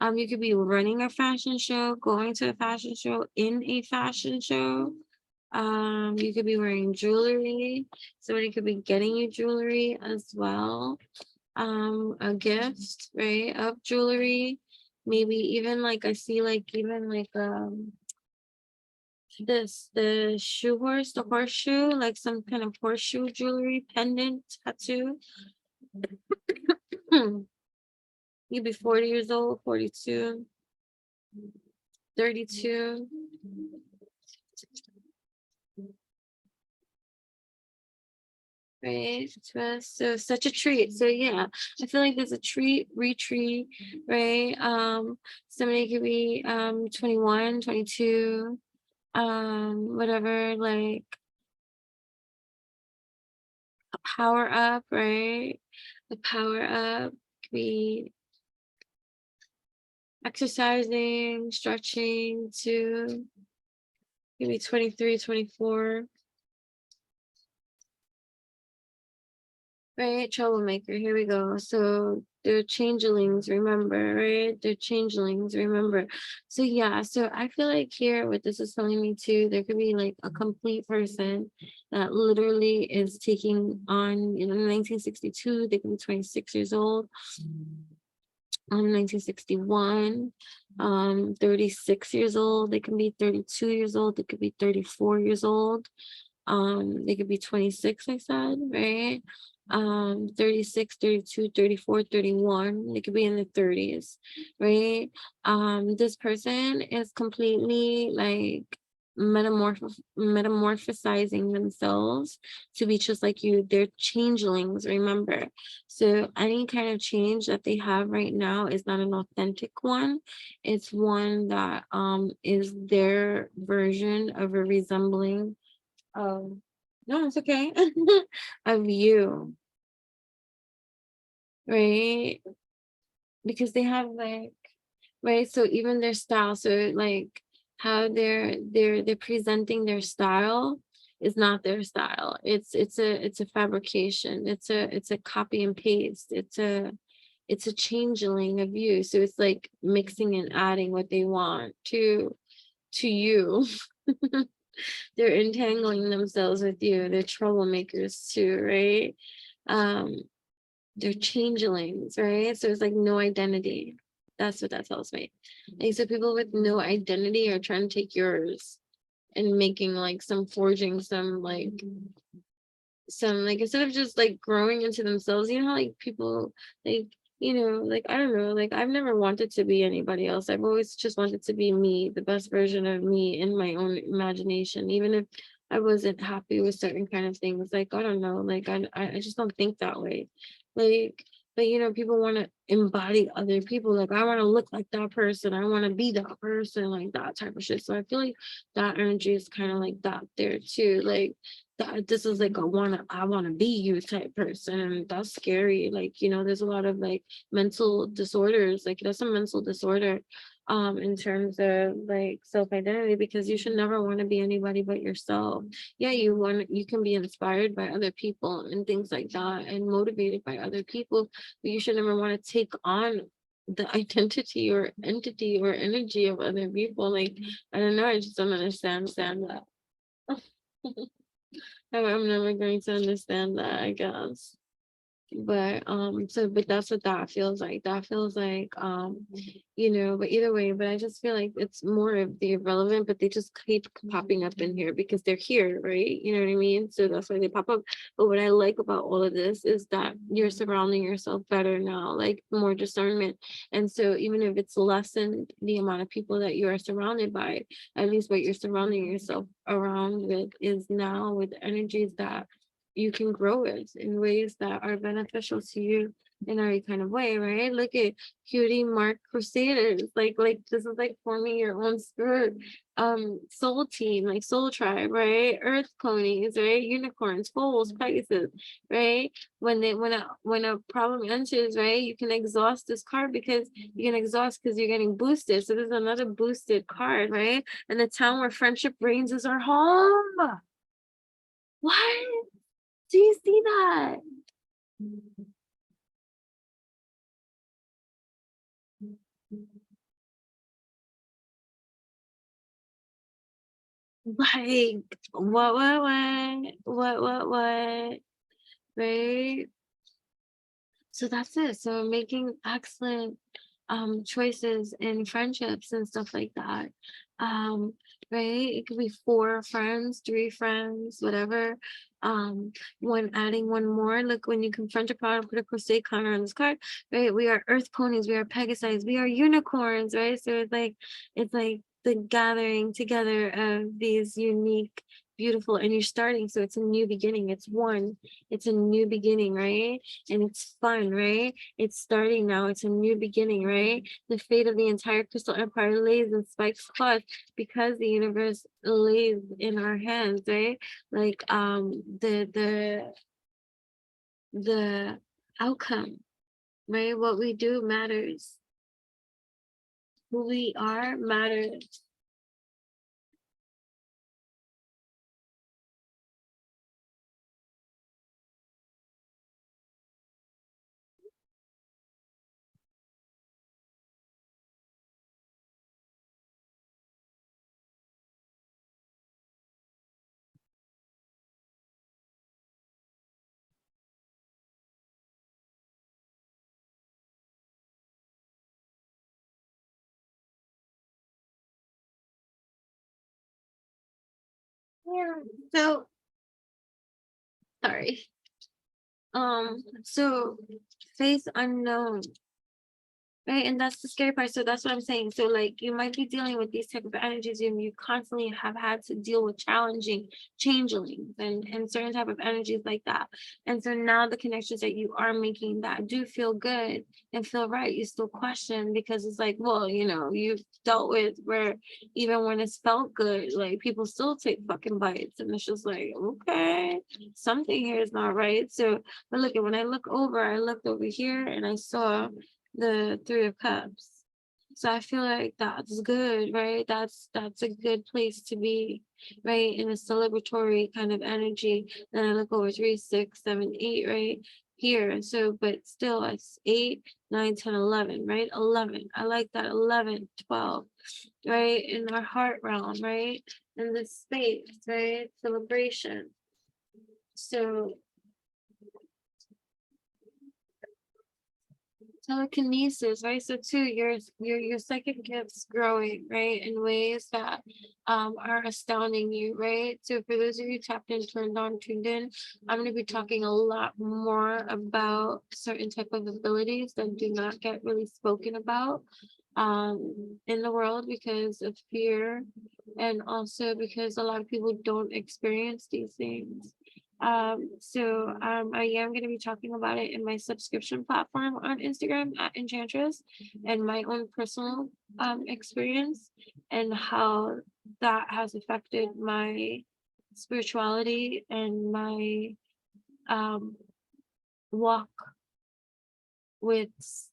You could be running a fashion show, going to a fashion show, in a fashion show. You could be wearing jewelry. Somebody could be getting you jewelry as well. A gift, right, of jewelry. Maybe even like I see like even like the the horseshoe, like some kind of horseshoe jewelry pendant tattoo. You'd be 40 years old, 42, 32. right? So such a treat. So yeah, I feel like there's a treat, retreat, right? Somebody could be 21, 22, whatever, like a power up, right? The power up could be exercising, stretching to maybe 23, 24. Right, troublemaker. Here we go. So they're changelings, remember, right? They're changelings, remember. So yeah, so I feel like here what this is telling me too, there could be like a complete person that literally is taking on, 1962, they could be 26 years old. 1961, 36 years old, they can be 32 years old, they could be 34 years old. They could be 26, I said, right? 36, 32, 34, 31. They could be in the 30s, right? This person is completely like metamorphosizing themselves to be just like you. They're changelings, remember. So any kind of change that they have right now is not an authentic one. It's one that is their version of a resembling of, no, it's okay, of you, right? Because they have like, right, so even their style, so like how they're presenting their style is not their style. It's a fabrication, it's a copy and paste, it's a changeling of you. So it's like mixing and adding what they want to you. They're entangling themselves with you. They're troublemakers too, right? They're changelings, right? So it's like no identity. That's what that tells me. Like, so people with no identity are trying to take yours and making like forging some like, instead of just like growing into themselves, how like people like, like, I don't know, like I've never wanted to be anybody else. I've always just wanted to be me, the best version of me in my own imagination, even if I wasn't happy with certain kind of things. Like, I don't know, like I just don't think that way. Like, but people want to embody other people. Like, I want to look like that person, I want to be that person, like that type of shit. So I feel like that energy is kind of like that there too. Like, that this is like I want to be you type person, and that's scary. Like, there's a lot of like mental disorders, like that's a mental disorder in terms of like self-identity, because you should never want to be anybody but yourself. Yeah, you can be inspired by other people and things like that, and motivated by other people, but you should never want to take on the identity or entity or energy of other people. Like, I don't know, I just don't understand that. I'm never going to understand that, I guess. But but that's what that feels like. That feels like but either way, but I just feel like it's more of the irrelevant, but they just keep popping up in here because they're here, right? You know what I mean? So that's why they pop up. But what I like about all of this is that you're surrounding yourself better now, like more discernment. And so even if it's lessened the amount of people that you are surrounded by, at least what you're surrounding yourself around with is now with energies that you can grow it in ways that are beneficial to you in every kind of way, right? Look at Cutie Mark Crusaders. Like this is like forming your own spirit soul team, like soul tribe, right? Earth ponies, right? Unicorns, foals, Pegasus, right? When a problem enters, right, you can exhaust this card because you're getting boosted. So there's another boosted card, right? And the town where friendship reigns is our home. What? Do you see that? Like, what? Right? So that's it. So making excellent choices in friendships and stuff like that. Um, right? It could be 4 friends, 3 friends, whatever. When adding one more, look, when you confront a problem, put a crusade counter on this card, right? We are earth ponies, we are Pegasus, we are unicorns, right? So it's like the gathering together of these unique beautiful, and you're starting, so it's a new beginning. It's a new beginning, right? And it's fun, right? It's starting now. It's a new beginning, right? The fate of the entire crystal empire lays in Spike's clutch because the universe lays in our hands, right? Like the outcome, right? What we do matters. Who we are matters. Yeah. So sorry. So faith unknown. Right, and that's the scary part. So that's what I'm saying. So like you might be dealing with these type of energies, and you constantly have had to deal with challenging changelings and certain type of energies like that. And so now the connections that you are making that do feel good and feel right, you still question, because it's like, well, you've dealt with where even when it's felt good, like people still take fucking bites, and it's just like, okay, something here is not right. So, but look, when I looked over here and I saw the Three of Cups. So I feel like that's good, right? That's a good place to be, right? In a celebratory kind of energy. Then I look over 3, 6, 7, 8, right? Here. So, but still it's 8, 9, 10, 11, right? 11. I like that. 11, 12, right? In our heart realm, right? In this space, right? Celebration. So telekinesis, right? So too, your psychic gifts growing, right, in ways that are astounding you, right? So for those of you tapped in, turned on, tuned in, I'm going to be talking a lot more about certain type of abilities that do not get really spoken about in the world because of fear, and also because a lot of people don't experience these things. I am going to be talking about it in my subscription platform on Instagram at Enchantress, and my own personal experience, and how that has affected my spirituality and my walk with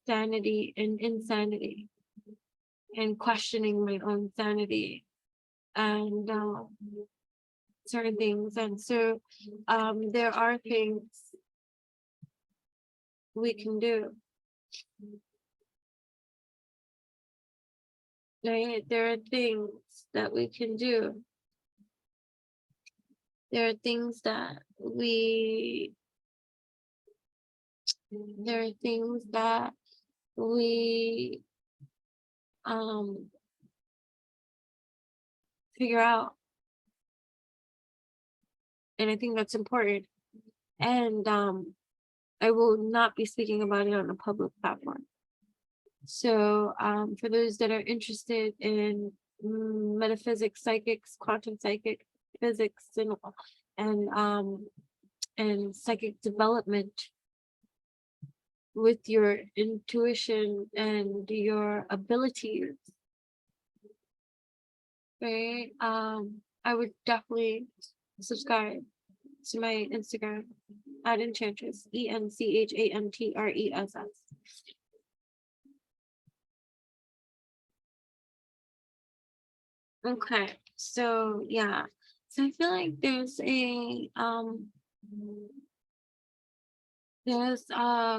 sanity and insanity, and questioning my own sanity and certain things. And so there are things we can do, right? There are things that we can do. There are things that we figure out, and I think that's important. And I will not be speaking about it on a public platform. So for those that are interested in metaphysics, psychics, quantum psychic physics, and psychic development with your intuition and your abilities, right? I would definitely subscribe to my Instagram at Enchantress, ENCHANTRESS. Okay, so yeah. So I feel like there's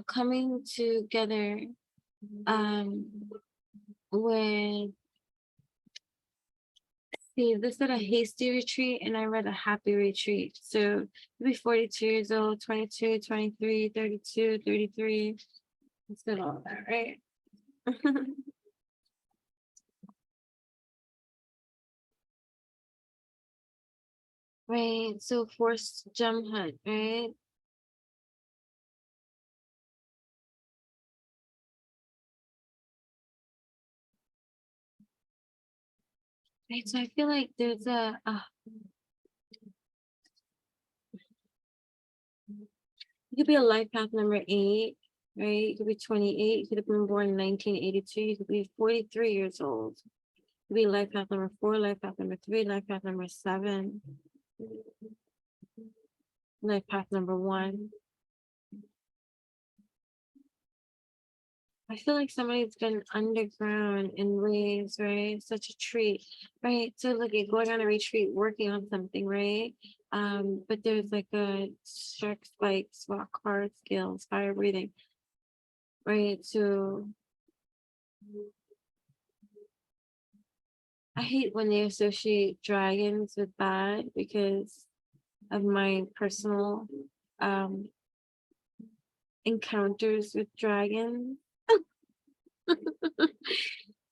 coming together um with, see, this said a hasty retreat, and I read a happy retreat. So maybe 42 years old, 22, 23, 32, 33. Let's get all that, right? Right, so forced gem hunt, right? Right, so I feel like there's You could be a life path number 8, right? You could be 28. You could have been born in 1982. You could be 43 years old. You could be life path number 4, life path number 3, life path number 7, life path number 1. I feel like somebody's been underground in ways, right? Such a treat, right? So look at going on a retreat, working on something, right? But there's like a shark spikes, rock hard skills, fire breathing, right? So I hate when they associate dragons with bad because of my personal encounters with dragons.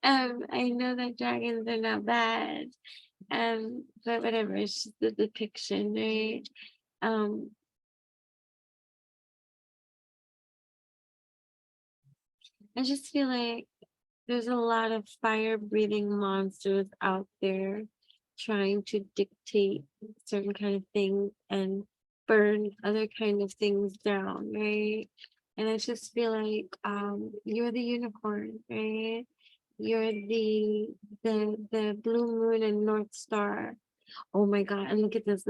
I know that dragons are not bad. But whatever, it's just the depiction, right? I just feel like there's a lot of fire breathing monsters out there trying to dictate certain kind of things and burn other kind of things down, right? And I just feel like you're the unicorn, right? You're the blue moon and north star. Oh my god, and look at this.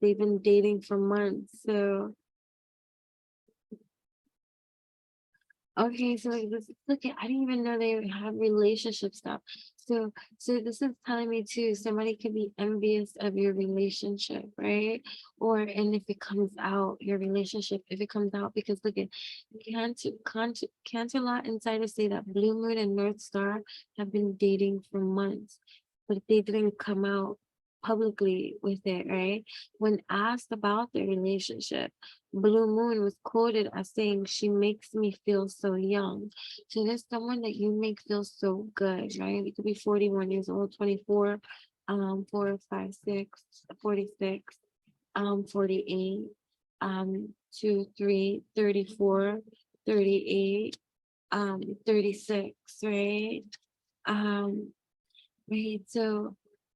They've been dating for months. So okay, so like this, look at, I didn't even know they have relationship stuff. So this is telling me too, somebody could be envious of your relationship, right? Or and if it comes out, your relationship, if it comes out, because look at Cancer lot insiders say that Blue Moon and North Star have been dating for months, but they didn't come out publicly with it, right? When asked about their relationship, Blue Moon was quoted as saying, "She makes me feel so young." So there's someone that you make feel so good, right? You could be 41 years old, 24, 4, 5, 6, 46, 48, 2, 3, 34, 38, 36, right? Right.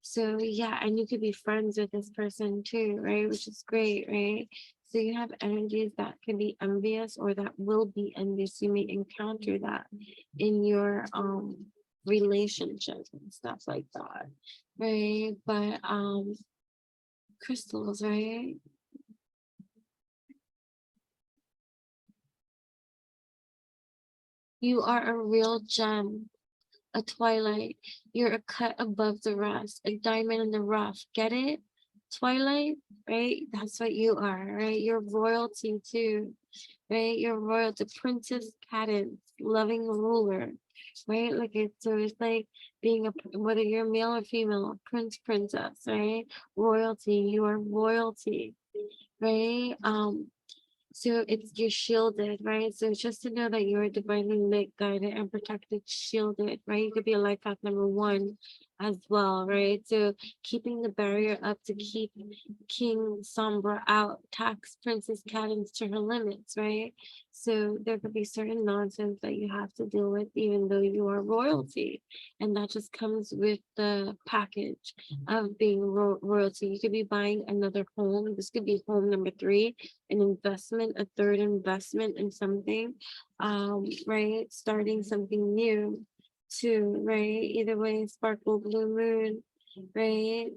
So yeah, and you could be friends with this person too, right? Which is great, right? So you have energies that can be envious or that will be envious. You may encounter that in your relationships and stuff like that. Right. But crystals, right? You are a real gem, a twilight. You're a cut above the rest, a diamond in the rough. Get it? Twilight, right? That's what you are, right? You're royalty too, right? You're royalty, princess cadence, loving ruler, right? Like it's like being whether you're male or female, prince, princess, right? Royalty, you are royalty, right? So you're shielded, right? So just to know that you're divinely lit, guided, and protected, shielded, right? You could be a life path number 1 as well, right? So keeping the barrier up to keep King Sombra out, tax Princess Cadence to her limits, right? So there could be certain nonsense that you have to deal with, even though you are royalty, and that just comes with the package of being royalty. You could be buying another home. This could be home number 3, an investment, a third investment in something, right? Starting something new too, right? Either way, sparkle blue moon, right?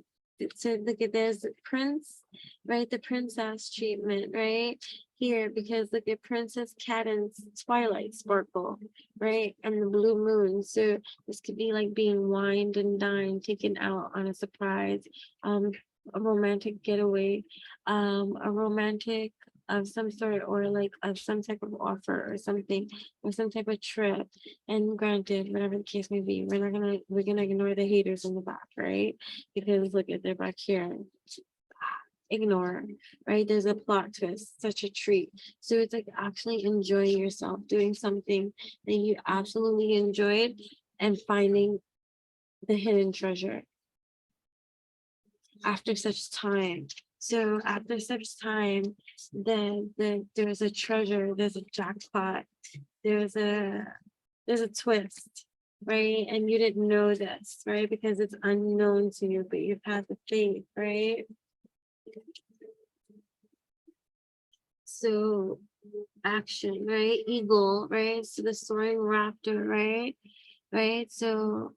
So look at this prince, right? The princess treatment, right? Here, because look at Princess Cadence Twilight Sparkle, right? And the blue moon. So this could be like being wined and dined, taken out on a surprise, a romantic getaway, a romantic of some sort, or like of some type of offer or something, or some type of trip. And granted, whatever the case may be, we're gonna ignore the haters in the back, right? Because look at their back here. Ignore, right? There's a plot twist, such a treat. So it's like actually enjoying yourself, doing something that you absolutely enjoyed and finding the hidden treasure after such time. So after such time, there's a treasure, there's a jackpot, there's a twist, right? And you didn't know this, right? Because it's unknown to you, but you've had the faith, right? So action, right? Eagle, right? So the soaring raptor, right? So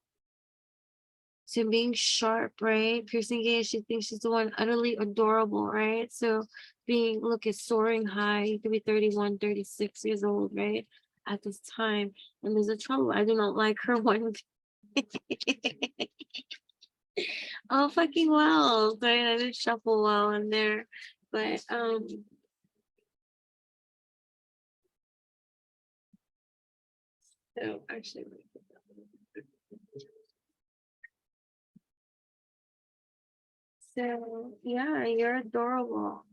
being sharp, right? Piercing gaze, she thinks she's the one, utterly adorable, right? So being, look, it's soaring high. You could be 31, 36 years old, right? At this time. And there's a trouble. I do not like her one. Oh, fucking well. Sorry, I didn't shuffle well in there. But, so actually, so yeah, you're adorable,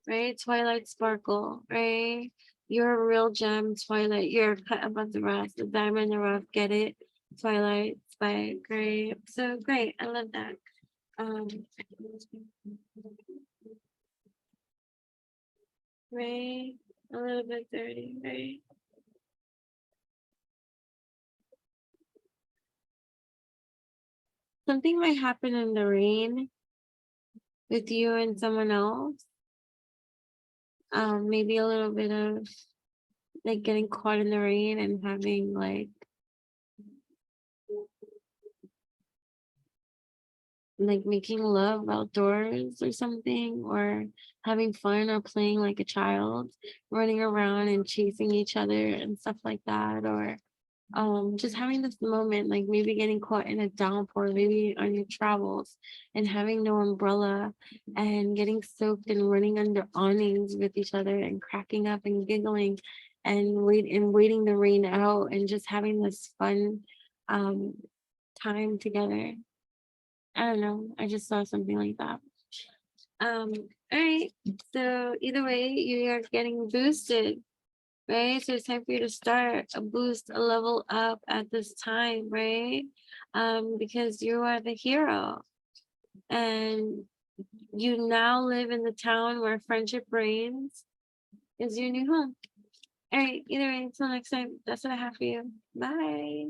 right? Twilight Sparkle, right? You're a real gem, Twilight. You're cut above the rest, the diamond in the rough. Get it? Twilight, Spike, great. So great. I love that. Um, right? A little bit dirty, right? Something might happen in the rain with you and someone else. Maybe a little bit of like getting caught in the rain and having like making love outdoors or something, or having fun or playing like a child, running around and chasing each other and stuff like that, or just having this moment, like maybe getting caught in a downpour, maybe on your travels and having no umbrella and getting soaked and running under awnings with each other and cracking up and giggling and waiting the rain out and just having this fun um time together. I don't know. I just saw something like that. Um, all right. So either way, you are getting boosted, right? So it's time for you to start a boost, a level up at this time, right? Because you are the hero and you now live in the town where friendship reigns, is your new home. All right, either way, until next time, that's what I have for you. Bye.